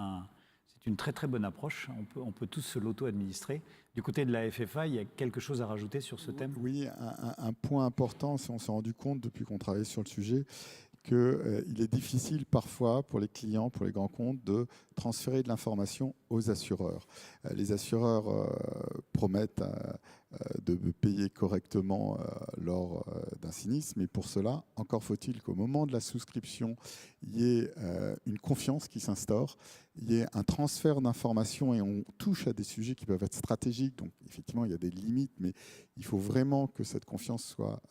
une très très bonne approche. On peut tous se l'auto-administrer. Du côté de la FFA, il y a quelque chose à rajouter sur ce thème? Oui, un point important, on s'est rendu compte depuis qu'on travaillait sur le sujet qu'il est difficile parfois pour les clients, pour les grands comptes, de transférer de l'information aux assureurs. Les assureurs promettent de payer correctement lors d'un sinistre, mais pour cela, encore faut-il qu'au moment de la souscription, il y ait une confiance qui s'instaure, il y ait un transfert d'informations, et on touche à des sujets qui peuvent être stratégiques, donc effectivement il y a des limites, mais il faut vraiment que cette confiance soit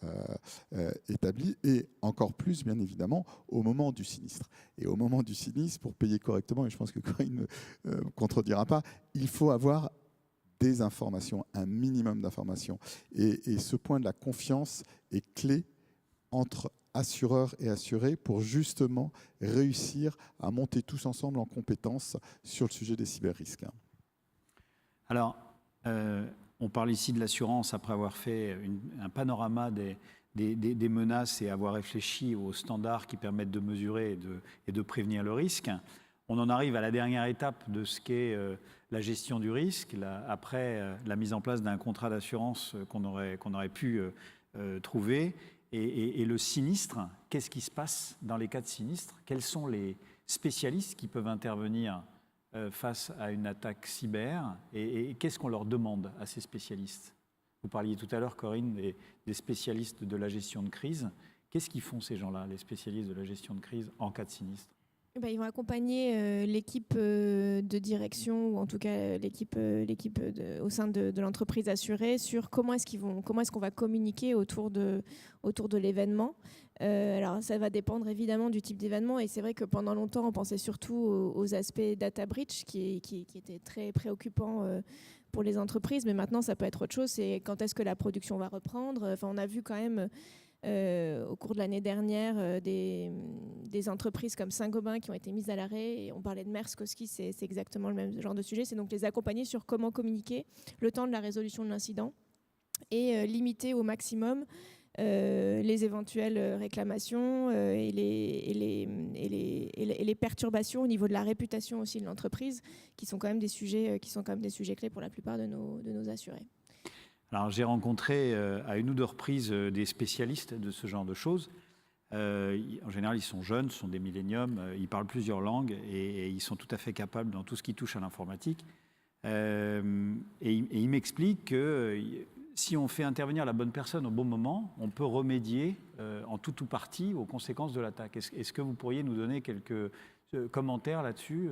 établie, et encore plus bien évidemment au moment du sinistre. Et au moment du sinistre, pour payer correctement, et je pense que Corinne ne contredira pas, il faut avoir des informations, un minimum d'informations. Et ce point de la confiance est clé entre assureurs et assurés pour justement réussir à monter tous ensemble en compétences sur le sujet des cyberrisques. Alors, on parle ici de l'assurance après avoir fait un panorama des menaces et avoir réfléchi aux standards qui permettent de mesurer et de prévenir le risque. On en arrive à la dernière étape de ce qu'est la gestion du risque, après la mise en place d'un contrat d'assurance qu'on aurait pu trouver. Et le sinistre, qu'est-ce qui se passe dans les cas de sinistre? Quels sont les spécialistes qui peuvent intervenir face à une attaque cyber? Et qu'est-ce qu'on leur demande à ces spécialistes? Vous parliez tout à l'heure, Corinne, des spécialistes de la gestion de crise. Qu'est-ce qu'ils font ces gens-là, les spécialistes de la gestion de crise en cas de sinistre? Ils vont accompagner l'équipe de direction, ou en tout cas l'équipe au sein de l'entreprise assurée, sur comment est-ce qu'on va communiquer autour de l'événement. Alors ça va dépendre évidemment du type d'événement, et c'est vrai que pendant longtemps on pensait surtout aux aspects data breach qui étaient très préoccupants pour les entreprises, mais maintenant ça peut être autre chose. C'est quand est-ce que la production va reprendre. Enfin, on a vu quand même au cours de l'année dernière des entreprises comme Saint-Gobain qui ont été mises à l'arrêt, et on parlait de Maersk aussi, c'est exactement le même genre de sujet. C'est donc les accompagner sur comment communiquer le temps de la résolution de l'incident et limiter au maximum les éventuelles réclamations et les perturbations au niveau de la réputation aussi de l'entreprise, qui sont quand même des sujets clés pour la plupart de nos assurés. Alors, j'ai rencontré à une ou deux reprises des spécialistes de ce genre de choses. En général, ils sont jeunes, ce sont des milléniums, ils parlent plusieurs langues et ils sont tout à fait capables dans tout ce qui touche à l'informatique. Et ils m'expliquent que si on fait intervenir la bonne personne au bon moment, on peut remédier en tout ou partie aux conséquences de l'attaque. Est-ce que vous pourriez nous donner quelques commentaires là-dessus,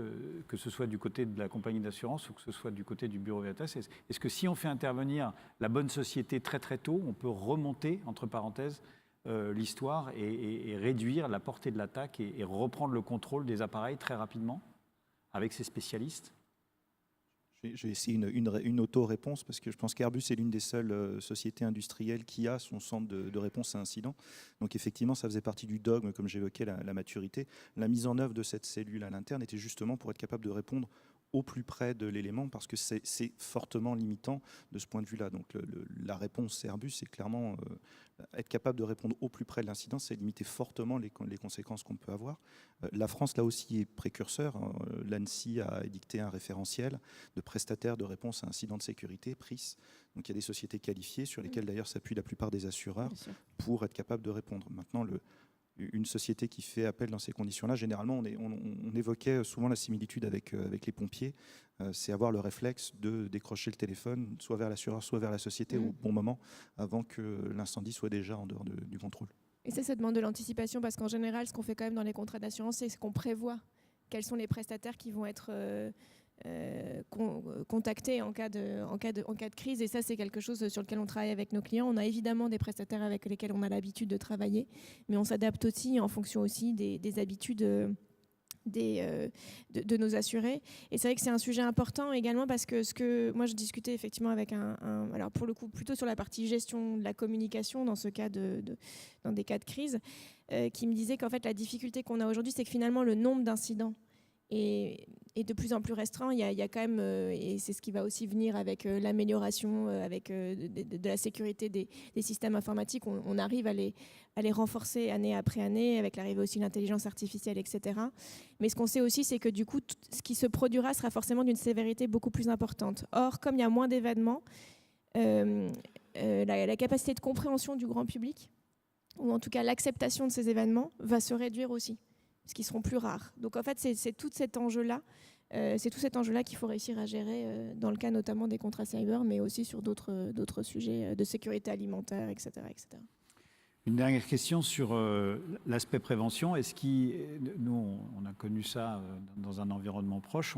que ce soit du côté de la compagnie d'assurance ou que ce soit du côté du bureau Veritas? Est-ce que si on fait intervenir la bonne société très très tôt, on peut remonter, entre parenthèses, l'histoire et réduire la portée de l'attaque et reprendre le contrôle des appareils très rapidement avec ces spécialistes? Je vais essayer une auto-réponse, parce que je pense qu'Airbus est l'une des seules sociétés industrielles qui a son centre de réponse à incident. Donc effectivement, ça faisait partie du dogme, comme j'évoquais, la maturité. La mise en œuvre de cette cellule à l'interne était justement pour être capable de répondre au plus près de l'élément, parce que c'est fortement limitant de ce point de vue-là. Donc la réponse Airbus, c'est clairement être capable de répondre au plus près de l'incident, c'est limiter fortement les conséquences qu'on peut avoir. La France, là aussi, est précurseur. L'ANSSI a édicté un référentiel de prestataires de réponse à incident de sécurité, PRIS. Donc il y a des sociétés qualifiées sur lesquelles d'ailleurs s'appuient la plupart des assureurs pour être capable de répondre. Maintenant, une société qui fait appel dans ces conditions-là, généralement, on évoquait souvent la similitude avec les pompiers, c'est avoir le réflexe de décrocher le téléphone, soit vers l'assureur, soit vers la société au bon moment, avant que l'incendie soit déjà en dehors du contrôle. Et ça demande de l'anticipation, parce qu'en général, ce qu'on fait quand même dans les contrats d'assurance, c'est qu'on prévoit quels sont les prestataires qui vont être contactés en cas de crise. Et ça, c'est quelque chose sur lequel on travaille avec nos clients. On a évidemment des prestataires avec lesquels on a l'habitude de travailler, mais on s'adapte aussi en fonction aussi des habitudes de nos assurés. Et c'est vrai que c'est un sujet important également, parce que moi je discutais effectivement avec alors pour le coup plutôt sur la partie gestion de la communication dans ce cas dans des cas de crise, qui me disait qu'en fait la difficulté qu'on a aujourd'hui, c'est que finalement le nombre d'incidents est de plus en plus restreint. Il y a quand même, et c'est ce qui va aussi venir avec l'amélioration avec de la sécurité des systèmes informatiques, on arrive à les renforcer année après année, avec l'arrivée aussi de l'intelligence artificielle, etc. Mais ce qu'on sait aussi, c'est que du coup, ce qui se produira sera forcément d'une sévérité beaucoup plus importante. Or, comme il y a moins d'événements, la capacité de compréhension du grand public ou en tout cas l'acceptation de ces événements, va se réduire aussi, parce qu'ils seront plus rares. Donc en fait, c'est tout cet enjeu-là. C'est tout cet enjeu-là qu'il faut réussir à gérer dans le cas notamment des contrats cyber, mais aussi sur d'autres sujets de sécurité alimentaire, etc., etc. Une dernière question sur l'aspect prévention. Nous, on a connu ça dans un environnement proche.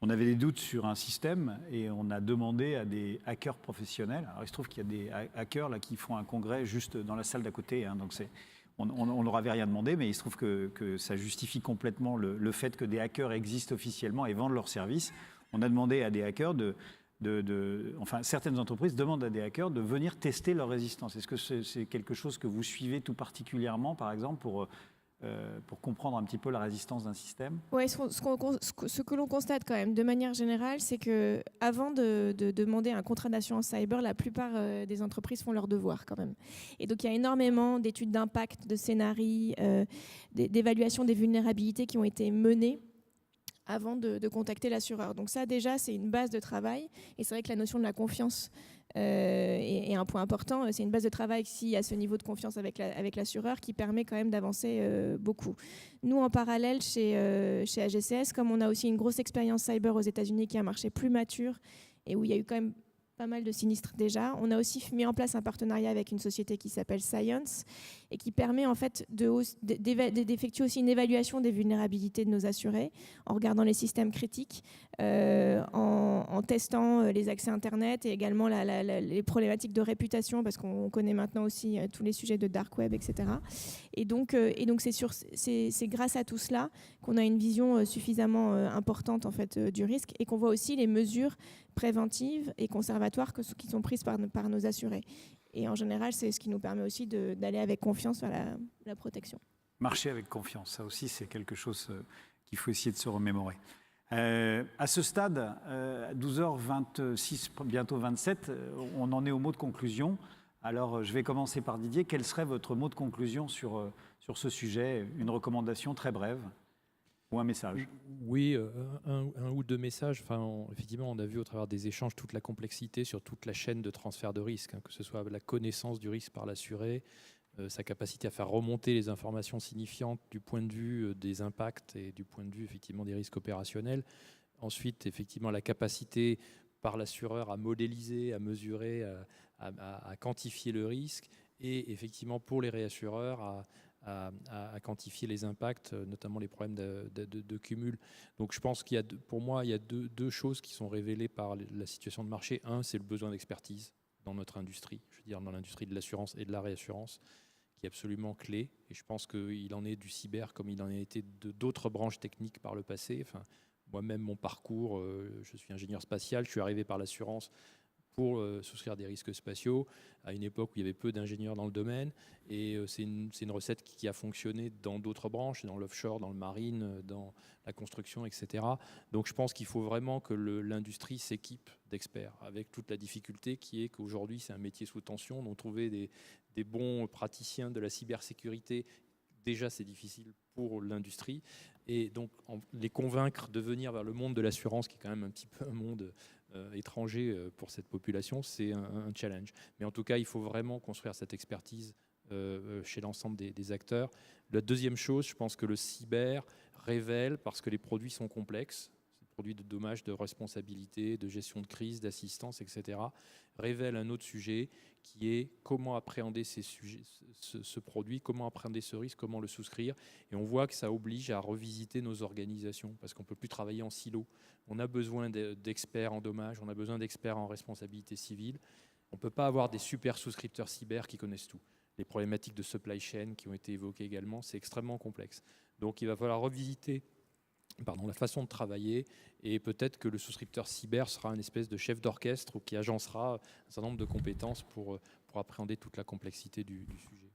On avait des doutes sur un système et on a demandé à des hackers professionnels. Alors il se trouve qu'il y a des hackers là qui font un congrès juste dans la salle d'à côté. Hein, donc on leur avait rien demandé, mais il se trouve que ça justifie complètement le fait que des hackers existent officiellement et vendent leurs services. On a demandé à des hackers enfin, certaines entreprises demandent à des hackers de venir tester leur résistance. Est-ce que c'est quelque chose que vous suivez tout particulièrement, par exemple, pour comprendre un petit peu la résistance d'un système? Oui, ce que l'on constate quand même, de manière générale, c'est qu'avant de demander un contrat d'assurance cyber, la plupart des entreprises font leur devoir quand même. Et donc il y a énormément d'études d'impact, de scénarios, d'évaluation des vulnérabilités qui ont été menées avant de contacter l'assureur. Donc ça, déjà, c'est une base de travail. Et c'est vrai que la notion de la confiance est un point important. C'est une base de travail à ce niveau de confiance avec l'assureur qui permet quand même d'avancer beaucoup. Nous, en parallèle, chez AGCS, comme on a aussi une grosse expérience cyber aux États-Unis qui est un marché plus mature et où il y a eu quand même pas mal de sinistres déjà. On a aussi mis en place un partenariat avec une société qui s'appelle Science et qui permet en fait d'effectuer aussi une évaluation des vulnérabilités de nos assurés en regardant les systèmes critiques, en testant les accès Internet et également les problématiques de réputation parce qu'on connaît maintenant aussi tous les sujets de dark web, etc. Et donc c'est grâce à tout cela qu'on a une vision suffisamment importante en fait du risque et qu'on voit aussi les mesures préventives et conservatoires qui sont prises par nos assurés. Et en général, c'est ce qui nous permet aussi d'aller avec confiance vers la protection. Marcher avec confiance, ça aussi, c'est quelque chose qu'il faut essayer de se remémorer. À ce stade, à 12h26, bientôt 27, on en est au mot de conclusion. Alors, je vais commencer par Didier. Quel serait votre mot de conclusion sur ce sujet? Une recommandation très brève ou un message? Oui, un ou deux messages. Enfin, effectivement, on a vu au travers des échanges toute la complexité sur toute la chaîne de transfert de risque, hein, que ce soit la connaissance du risque par l'assuré, sa capacité à faire remonter les informations signifiantes du point de vue des impacts et du point de vue effectivement des risques opérationnels. Ensuite, effectivement, la capacité par l'assureur à modéliser, à mesurer, à quantifier le risque, et effectivement pour les réassureurs à quantifier les impacts, notamment les problèmes de cumul. Donc je pense pour moi, il y a deux choses qui sont révélées par la situation de marché. Un, c'est le besoin d'expertise dans notre industrie, je veux dire dans l'industrie de l'assurance et de la réassurance, qui est absolument clé. Et je pense qu'il en est du cyber comme il en a été d'autres branches techniques par le passé. Enfin, moi-même, mon parcours, je suis ingénieur spatial, je suis arrivé par l'assurance pour souscrire des risques spatiaux, à une époque où il y avait peu d'ingénieurs dans le domaine. Et c'est une recette qui a fonctionné dans d'autres branches, dans l'offshore, dans le marine, dans la construction, etc. Donc je pense qu'il faut vraiment que l'industrie s'équipe d'experts, avec toute la difficulté qui est qu'aujourd'hui, c'est un métier sous tension. Donc trouver des bons praticiens de la cybersécurité, déjà c'est difficile pour l'industrie. Et donc les convaincre de venir vers le monde de l'assurance, qui est quand même un petit peu un monde étranger pour cette population, c'est un challenge. Mais en tout cas, il faut vraiment construire cette expertise chez l'ensemble des acteurs. La deuxième chose, je pense que le cyber révèle, parce que les produits sont complexes, produits de dommages, de responsabilité, de gestion de crise, d'assistance, etc., révèle un autre sujet qui est comment appréhender ce produit, comment appréhender ce risque, comment le souscrire. Et on voit que ça oblige à revisiter nos organisations parce qu'on ne peut plus travailler en silo. On a besoin d'experts en dommages, on a besoin d'experts en responsabilité civile. On ne peut pas avoir des super souscripteurs cyber qui connaissent tout. Les problématiques de supply chain qui ont été évoquées également, c'est extrêmement complexe. Donc il va falloir revisiter la façon de travailler, et peut-être que le souscripteur cyber sera une espèce de chef d'orchestre qui agencera un certain nombre de compétences pour appréhender toute la complexité du sujet.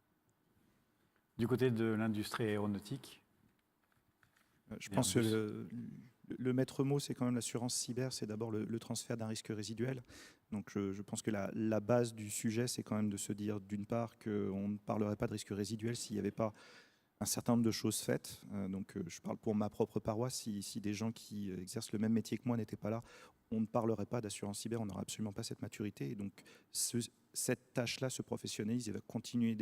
Du côté de l'industrie aéronautique, je pense que le maître mot, c'est quand même l'assurance cyber, c'est d'abord le transfert d'un risque résiduel. Donc je pense que la base du sujet, c'est quand même de se dire d'une part qu'on ne parlerait pas de risque résiduel s'il n'y avait pas un certain nombre de choses faites. Donc, je parle pour ma propre paroisse. Si des gens qui exercent le même métier que moi n'étaient pas là, on ne parlerait pas d'assurance cyber, on n'aurait absolument pas cette maturité. Et donc, cette tâche-là se professionnalise et va continuer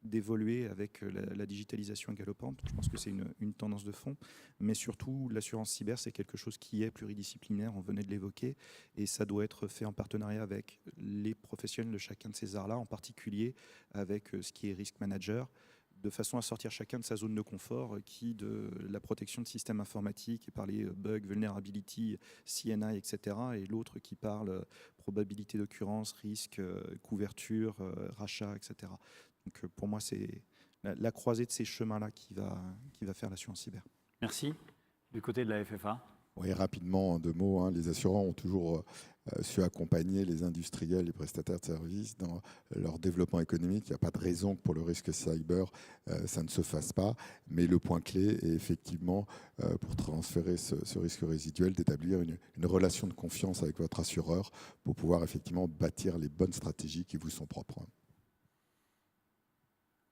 d'évoluer avec la digitalisation galopante. Je pense que c'est une tendance de fond. Mais surtout, l'assurance cyber, c'est quelque chose qui est pluridisciplinaire, on venait de l'évoquer, et ça doit être fait en partenariat avec les professionnels de chacun de ces arts-là, en particulier avec ce qui est risk manager, de façon à sortir chacun de sa zone de confort, qui de la protection de systèmes informatiques et parler bugs, vulnerability, CNI, etc. Et l'autre qui parle probabilité d'occurrence, risque, couverture, rachat, etc. Donc pour moi, c'est la croisée de ces chemins-là qui va faire l'assurance cyber. Merci. Du côté de la FFA. Oui, rapidement, en 2 mots, hein, les assureurs ont toujours su accompagner les industriels, les prestataires de services dans leur développement économique. Il n'y a pas de raison que pour le risque cyber, ça ne se fasse pas. Mais le point clé est effectivement, pour transférer ce risque résiduel, d'établir une relation de confiance avec votre assureur pour pouvoir effectivement bâtir les bonnes stratégies qui vous sont propres.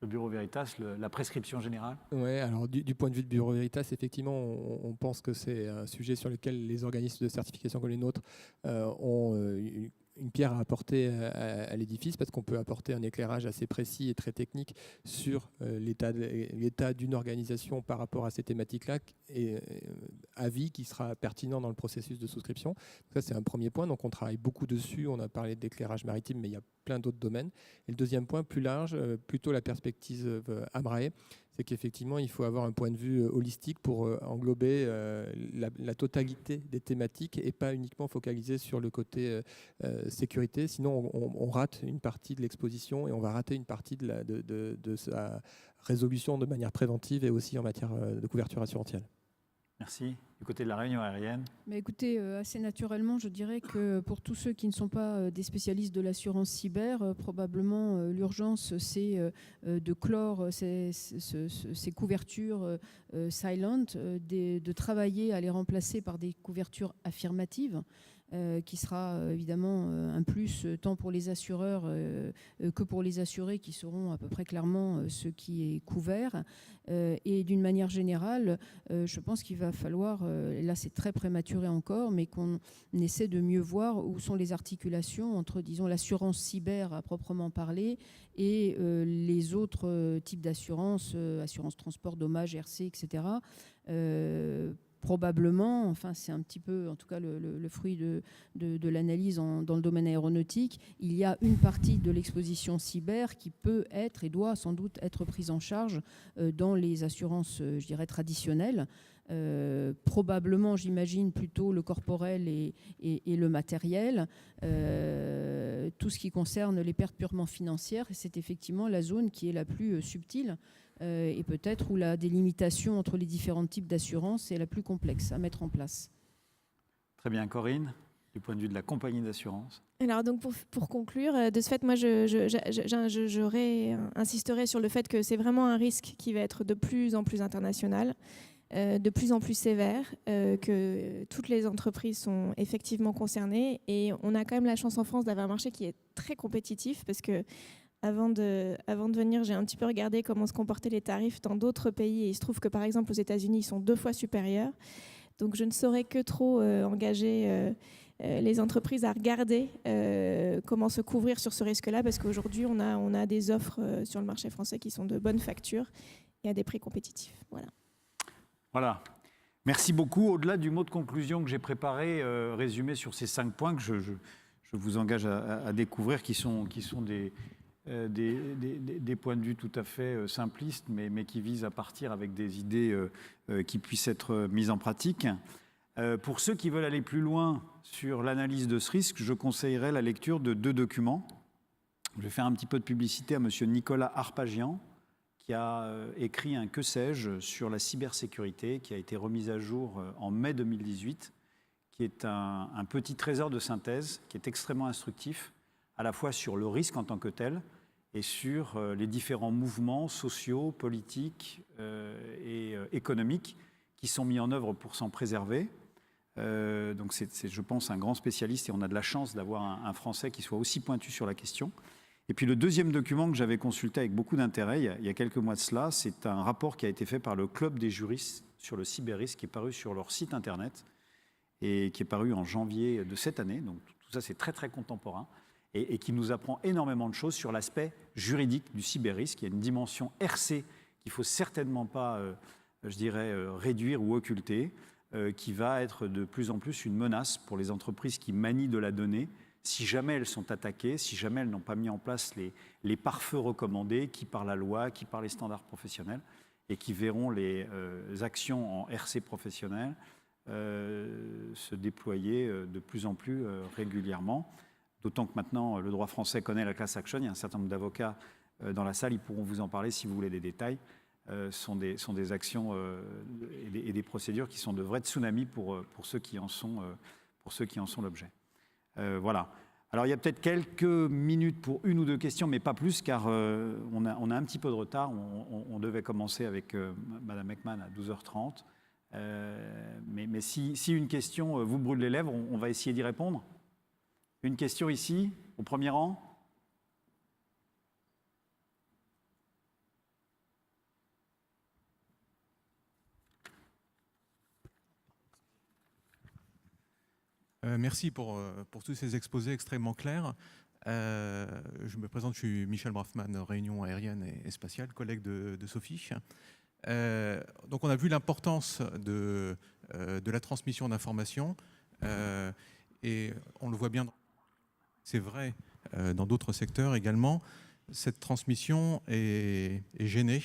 Le Bureau Veritas, la prescription générale. Oui, alors du point de vue du Bureau Veritas, effectivement, on pense que c'est un sujet sur lequel les organismes de certification comme les nôtres ont une pierre à apporter à l'édifice, parce qu'on peut apporter un éclairage assez précis et très technique sur l'état d'une organisation par rapport à ces thématiques-là, et avis qui sera pertinent dans le processus de souscription. Donc ça, c'est un premier point. Donc on travaille beaucoup dessus. On a parlé d'éclairage maritime, mais il y a plein d'autres domaines. Et le deuxième point, plus large, plutôt la perspective AMRAE, c'est qu'effectivement, il faut avoir un point de vue holistique pour englober la totalité des thématiques et pas uniquement focaliser sur le côté sécurité. Sinon, on rate une partie de l'exposition et on va rater une partie de sa résolution de manière préventive et aussi en matière de couverture assurantielle. Merci. Du côté de la Réunion aérienne. Mais écoutez, assez naturellement, je dirais que pour tous ceux qui ne sont pas des spécialistes de l'assurance cyber, probablement l'urgence, c'est de clore ces couvertures silent, de travailler à les remplacer par des couvertures affirmatives, qui sera évidemment un plus tant pour les assureurs que pour les assurés, qui sauront à peu près clairement ce qui est couvert. Et d'une manière générale, je pense qu'il va falloir, là c'est très prématuré encore, mais qu'on essaie de mieux voir où sont les articulations entre, disons, l'assurance cyber à proprement parler et les autres types d'assurance, assurance transport, dommages, RC, etc. Probablement, enfin c'est un petit peu en tout cas le fruit de l'analyse dans le domaine aéronautique, il y a une partie de l'exposition cyber qui peut être et doit sans doute être prise en charge dans les assurances, je dirais, traditionnelles. Probablement, j'imagine, plutôt le corporel et le matériel. Tout ce qui concerne les pertes purement financières, c'est effectivement la zone qui est la plus subtile et peut-être où la délimitation entre les différents types d'assurance est la plus complexe à mettre en place. Très bien, Corinne, du point de vue de la compagnie d'assurance. Alors donc pour conclure, de ce fait, moi insisterai sur le fait que c'est vraiment un risque qui va être de plus en plus international, de plus en plus sévère, que toutes les entreprises sont effectivement concernées, et on a quand même la chance en France d'avoir un marché qui est très compétitif, parce que avant de venir, j'ai un petit peu regardé comment se comportaient les tarifs dans d'autres pays, et il se trouve que par exemple aux États-Unis, ils sont 2 fois supérieurs. Donc je ne saurais que trop engager les entreprises à regarder comment se couvrir sur ce risque-là, parce qu'aujourd'hui, on a des offres sur le marché français qui sont de bonne facture et à des prix compétitifs. Voilà. Merci beaucoup. Au-delà du mot de conclusion que j'ai préparé, résumé sur ces 5 points que je vous engage à découvrir, qui sont des points de vue tout à fait simplistes, mais qui visent à partir avec des idées qui puissent être mises en pratique. Pour ceux qui veulent aller plus loin sur l'analyse de ce risque, je conseillerais la lecture de 2 documents. Je vais faire un petit peu de publicité à monsieur Nicolas Arpagian, qui a écrit un que sais-je sur la cybersécurité, qui a été remis à jour en mai 2018, qui est un petit trésor de synthèse, qui est extrêmement instructif, à la fois sur le risque en tant que tel et sur les différents mouvements sociaux, politiques et économiques qui sont mis en œuvre pour s'en préserver. Donc c'est, je pense, un grand spécialiste, et on a de la chance d'avoir un Français qui soit aussi pointu sur la question. Et puis le deuxième document que j'avais consulté avec beaucoup d'intérêt il y a quelques mois de cela, c'est un rapport qui a été fait par le Club des juristes sur le cyberrisque, qui est paru sur leur site internet et qui est paru en janvier de cette année. Donc tout ça, c'est très très contemporain et qui nous apprend énormément de choses sur l'aspect juridique du cyberrisque. Il y a une dimension RC qu'il ne faut certainement pas, je dirais, réduire ou occulter, qui va être de plus en plus une menace pour les entreprises qui manient de la donnée. Si jamais elles sont attaquées, si jamais elles n'ont pas mis en place les pare-feux recommandés, qui par la loi, qui par les standards professionnels, et qui verront les actions en RC professionnel se déployer de plus en plus régulièrement. D'autant que maintenant, le droit français connaît la class action. Il y a un certain nombre d'avocats dans la salle, ils pourront vous en parler si vous voulez des détails. Sont des actions et des procédures qui sont de vrais tsunamis pour ceux qui en sont l'objet. Voilà. Alors il y a peut-être quelques minutes pour une ou deux questions, mais pas plus, car on a un petit peu de retard. On devait commencer avec Madame Ekman à 12h30. Mais si une question vous brûle les lèvres, on va essayer d'y répondre. Une question ici, au premier rang. Merci pour tous ces exposés extrêmement clairs. Je me présente, je suis Michel Braffman, Réunion aérienne et spatiale, collègue de Sophie. Donc on a vu l'importance de la transmission d'informations et on le voit bien, c'est vrai dans d'autres secteurs également. Cette transmission est gênée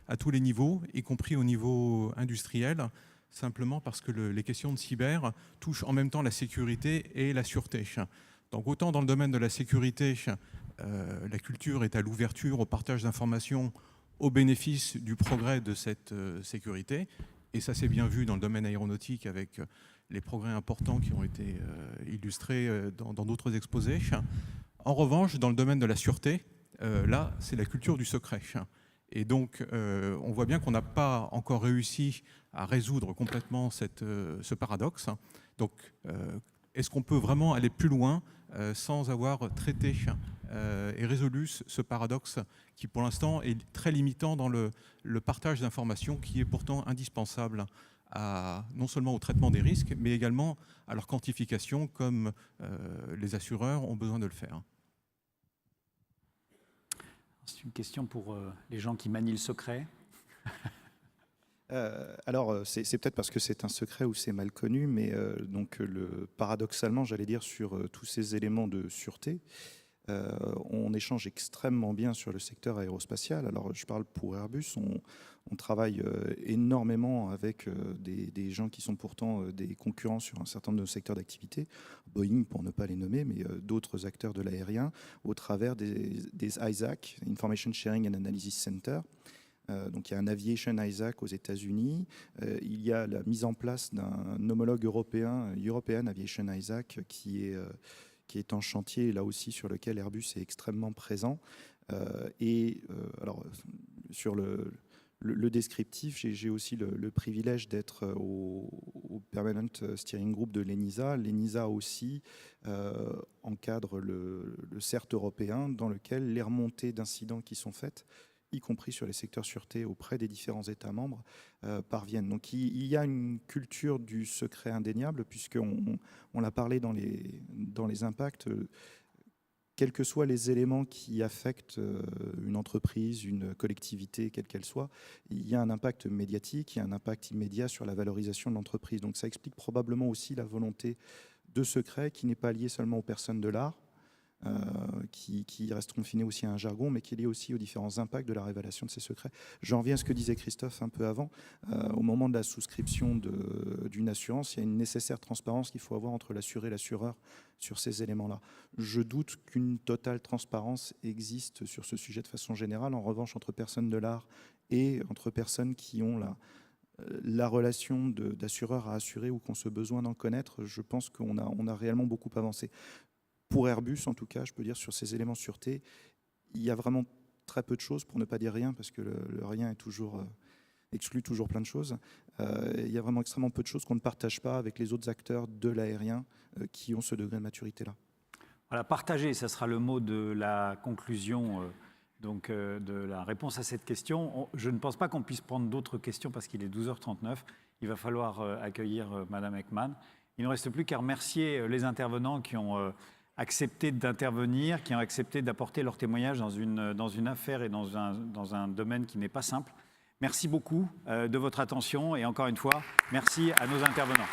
à tous les niveaux, y compris au niveau industriel, simplement parce que les questions de cyber touchent en même temps la sécurité et la sûreté. Donc autant dans le domaine de la sécurité, la culture est à l'ouverture, au partage d'informations, au bénéfice du progrès de cette sécurité. Et ça s'est bien vu dans le domaine aéronautique avec les progrès importants qui ont été illustrés dans d'autres exposés. En revanche, dans le domaine de la sûreté, là, c'est la culture du secret. Et donc, on voit bien qu'on n'a pas encore réussi à résoudre complètement ce paradoxe. Donc, est-ce qu'on peut vraiment aller plus loin sans avoir traité et résolu ce paradoxe qui, pour l'instant, est très limitant dans le partage d'informations qui est pourtant indispensable non seulement au traitement des risques, mais également à leur quantification, comme les assureurs ont besoin de le faire. C'est une question pour les gens qui manient le secret. Alors, c'est peut-être parce que c'est un secret ou c'est mal connu, mais donc paradoxalement, j'allais dire, sur tous ces éléments de sûreté, on échange extrêmement bien sur le secteur aérospatial. Alors, je parle pour Airbus, on travaille énormément avec des gens qui sont pourtant des concurrents sur un certain nombre de secteurs d'activité, Boeing pour ne pas les nommer, mais d'autres acteurs de l'aérien, au travers des ISAC, Information Sharing and Analysis Center. Donc il y a un Aviation ISAC aux États-Unis. Il y a la mise en place d'un homologue européen, European Aviation ISAC, qui est en chantier, là aussi sur lequel Airbus est extrêmement présent. Alors sur le descriptif, j'ai aussi le privilège d'être au Permanent Steering Group de l'ENISA. L'ENISA aussi encadre le CERT européen, dans lequel les remontées d'incidents qui sont faites, y compris sur les secteurs sûreté auprès des différents États membres, parviennent. Donc il y a une culture du secret indéniable, puisqu'on l'a parlé dans les impacts, quels que soient les éléments qui affectent une entreprise, une collectivité, quelle qu'elle soit, il y a un impact médiatique, il y a un impact immédiat sur la valorisation de l'entreprise. Donc ça explique probablement aussi la volonté de secret qui n'est pas liée seulement aux personnes de l'art, qui restent confinés aussi à un jargon, mais qui est lié aussi aux différents impacts de la révélation de ces secrets. J'en reviens à ce que disait Christophe un peu avant. Au moment de la souscription d'une assurance, il y a une nécessaire transparence qu'il faut avoir entre l'assuré et l'assureur sur ces éléments-là. Je doute qu'une totale transparence existe sur ce sujet de façon générale. En revanche, entre personnes de l'art et entre personnes qui ont la relation d'assureur à assurer ou qu'on se besoin d'en connaître, je pense qu'on a réellement beaucoup avancé. Pour Airbus, en tout cas, je peux dire sur ces éléments de sûreté, il y a vraiment très peu de choses, pour ne pas dire rien, parce que le rien est exclut toujours plein de choses. Il y a vraiment extrêmement peu de choses qu'on ne partage pas avec les autres acteurs de l'aérien qui ont ce degré de maturité-là. Voilà, partager, ça sera le mot de la conclusion de la réponse à cette question. Je ne pense pas qu'on puisse prendre d'autres questions parce qu'il est 12h39. Il va falloir accueillir Madame Ekman. Il ne reste plus qu'à remercier les intervenants qui ont accepté d'intervenir, qui ont accepté d'apporter leur témoignage dans une affaire et dans un domaine qui n'est pas simple. Merci beaucoup de votre attention et encore une fois, merci à nos intervenants.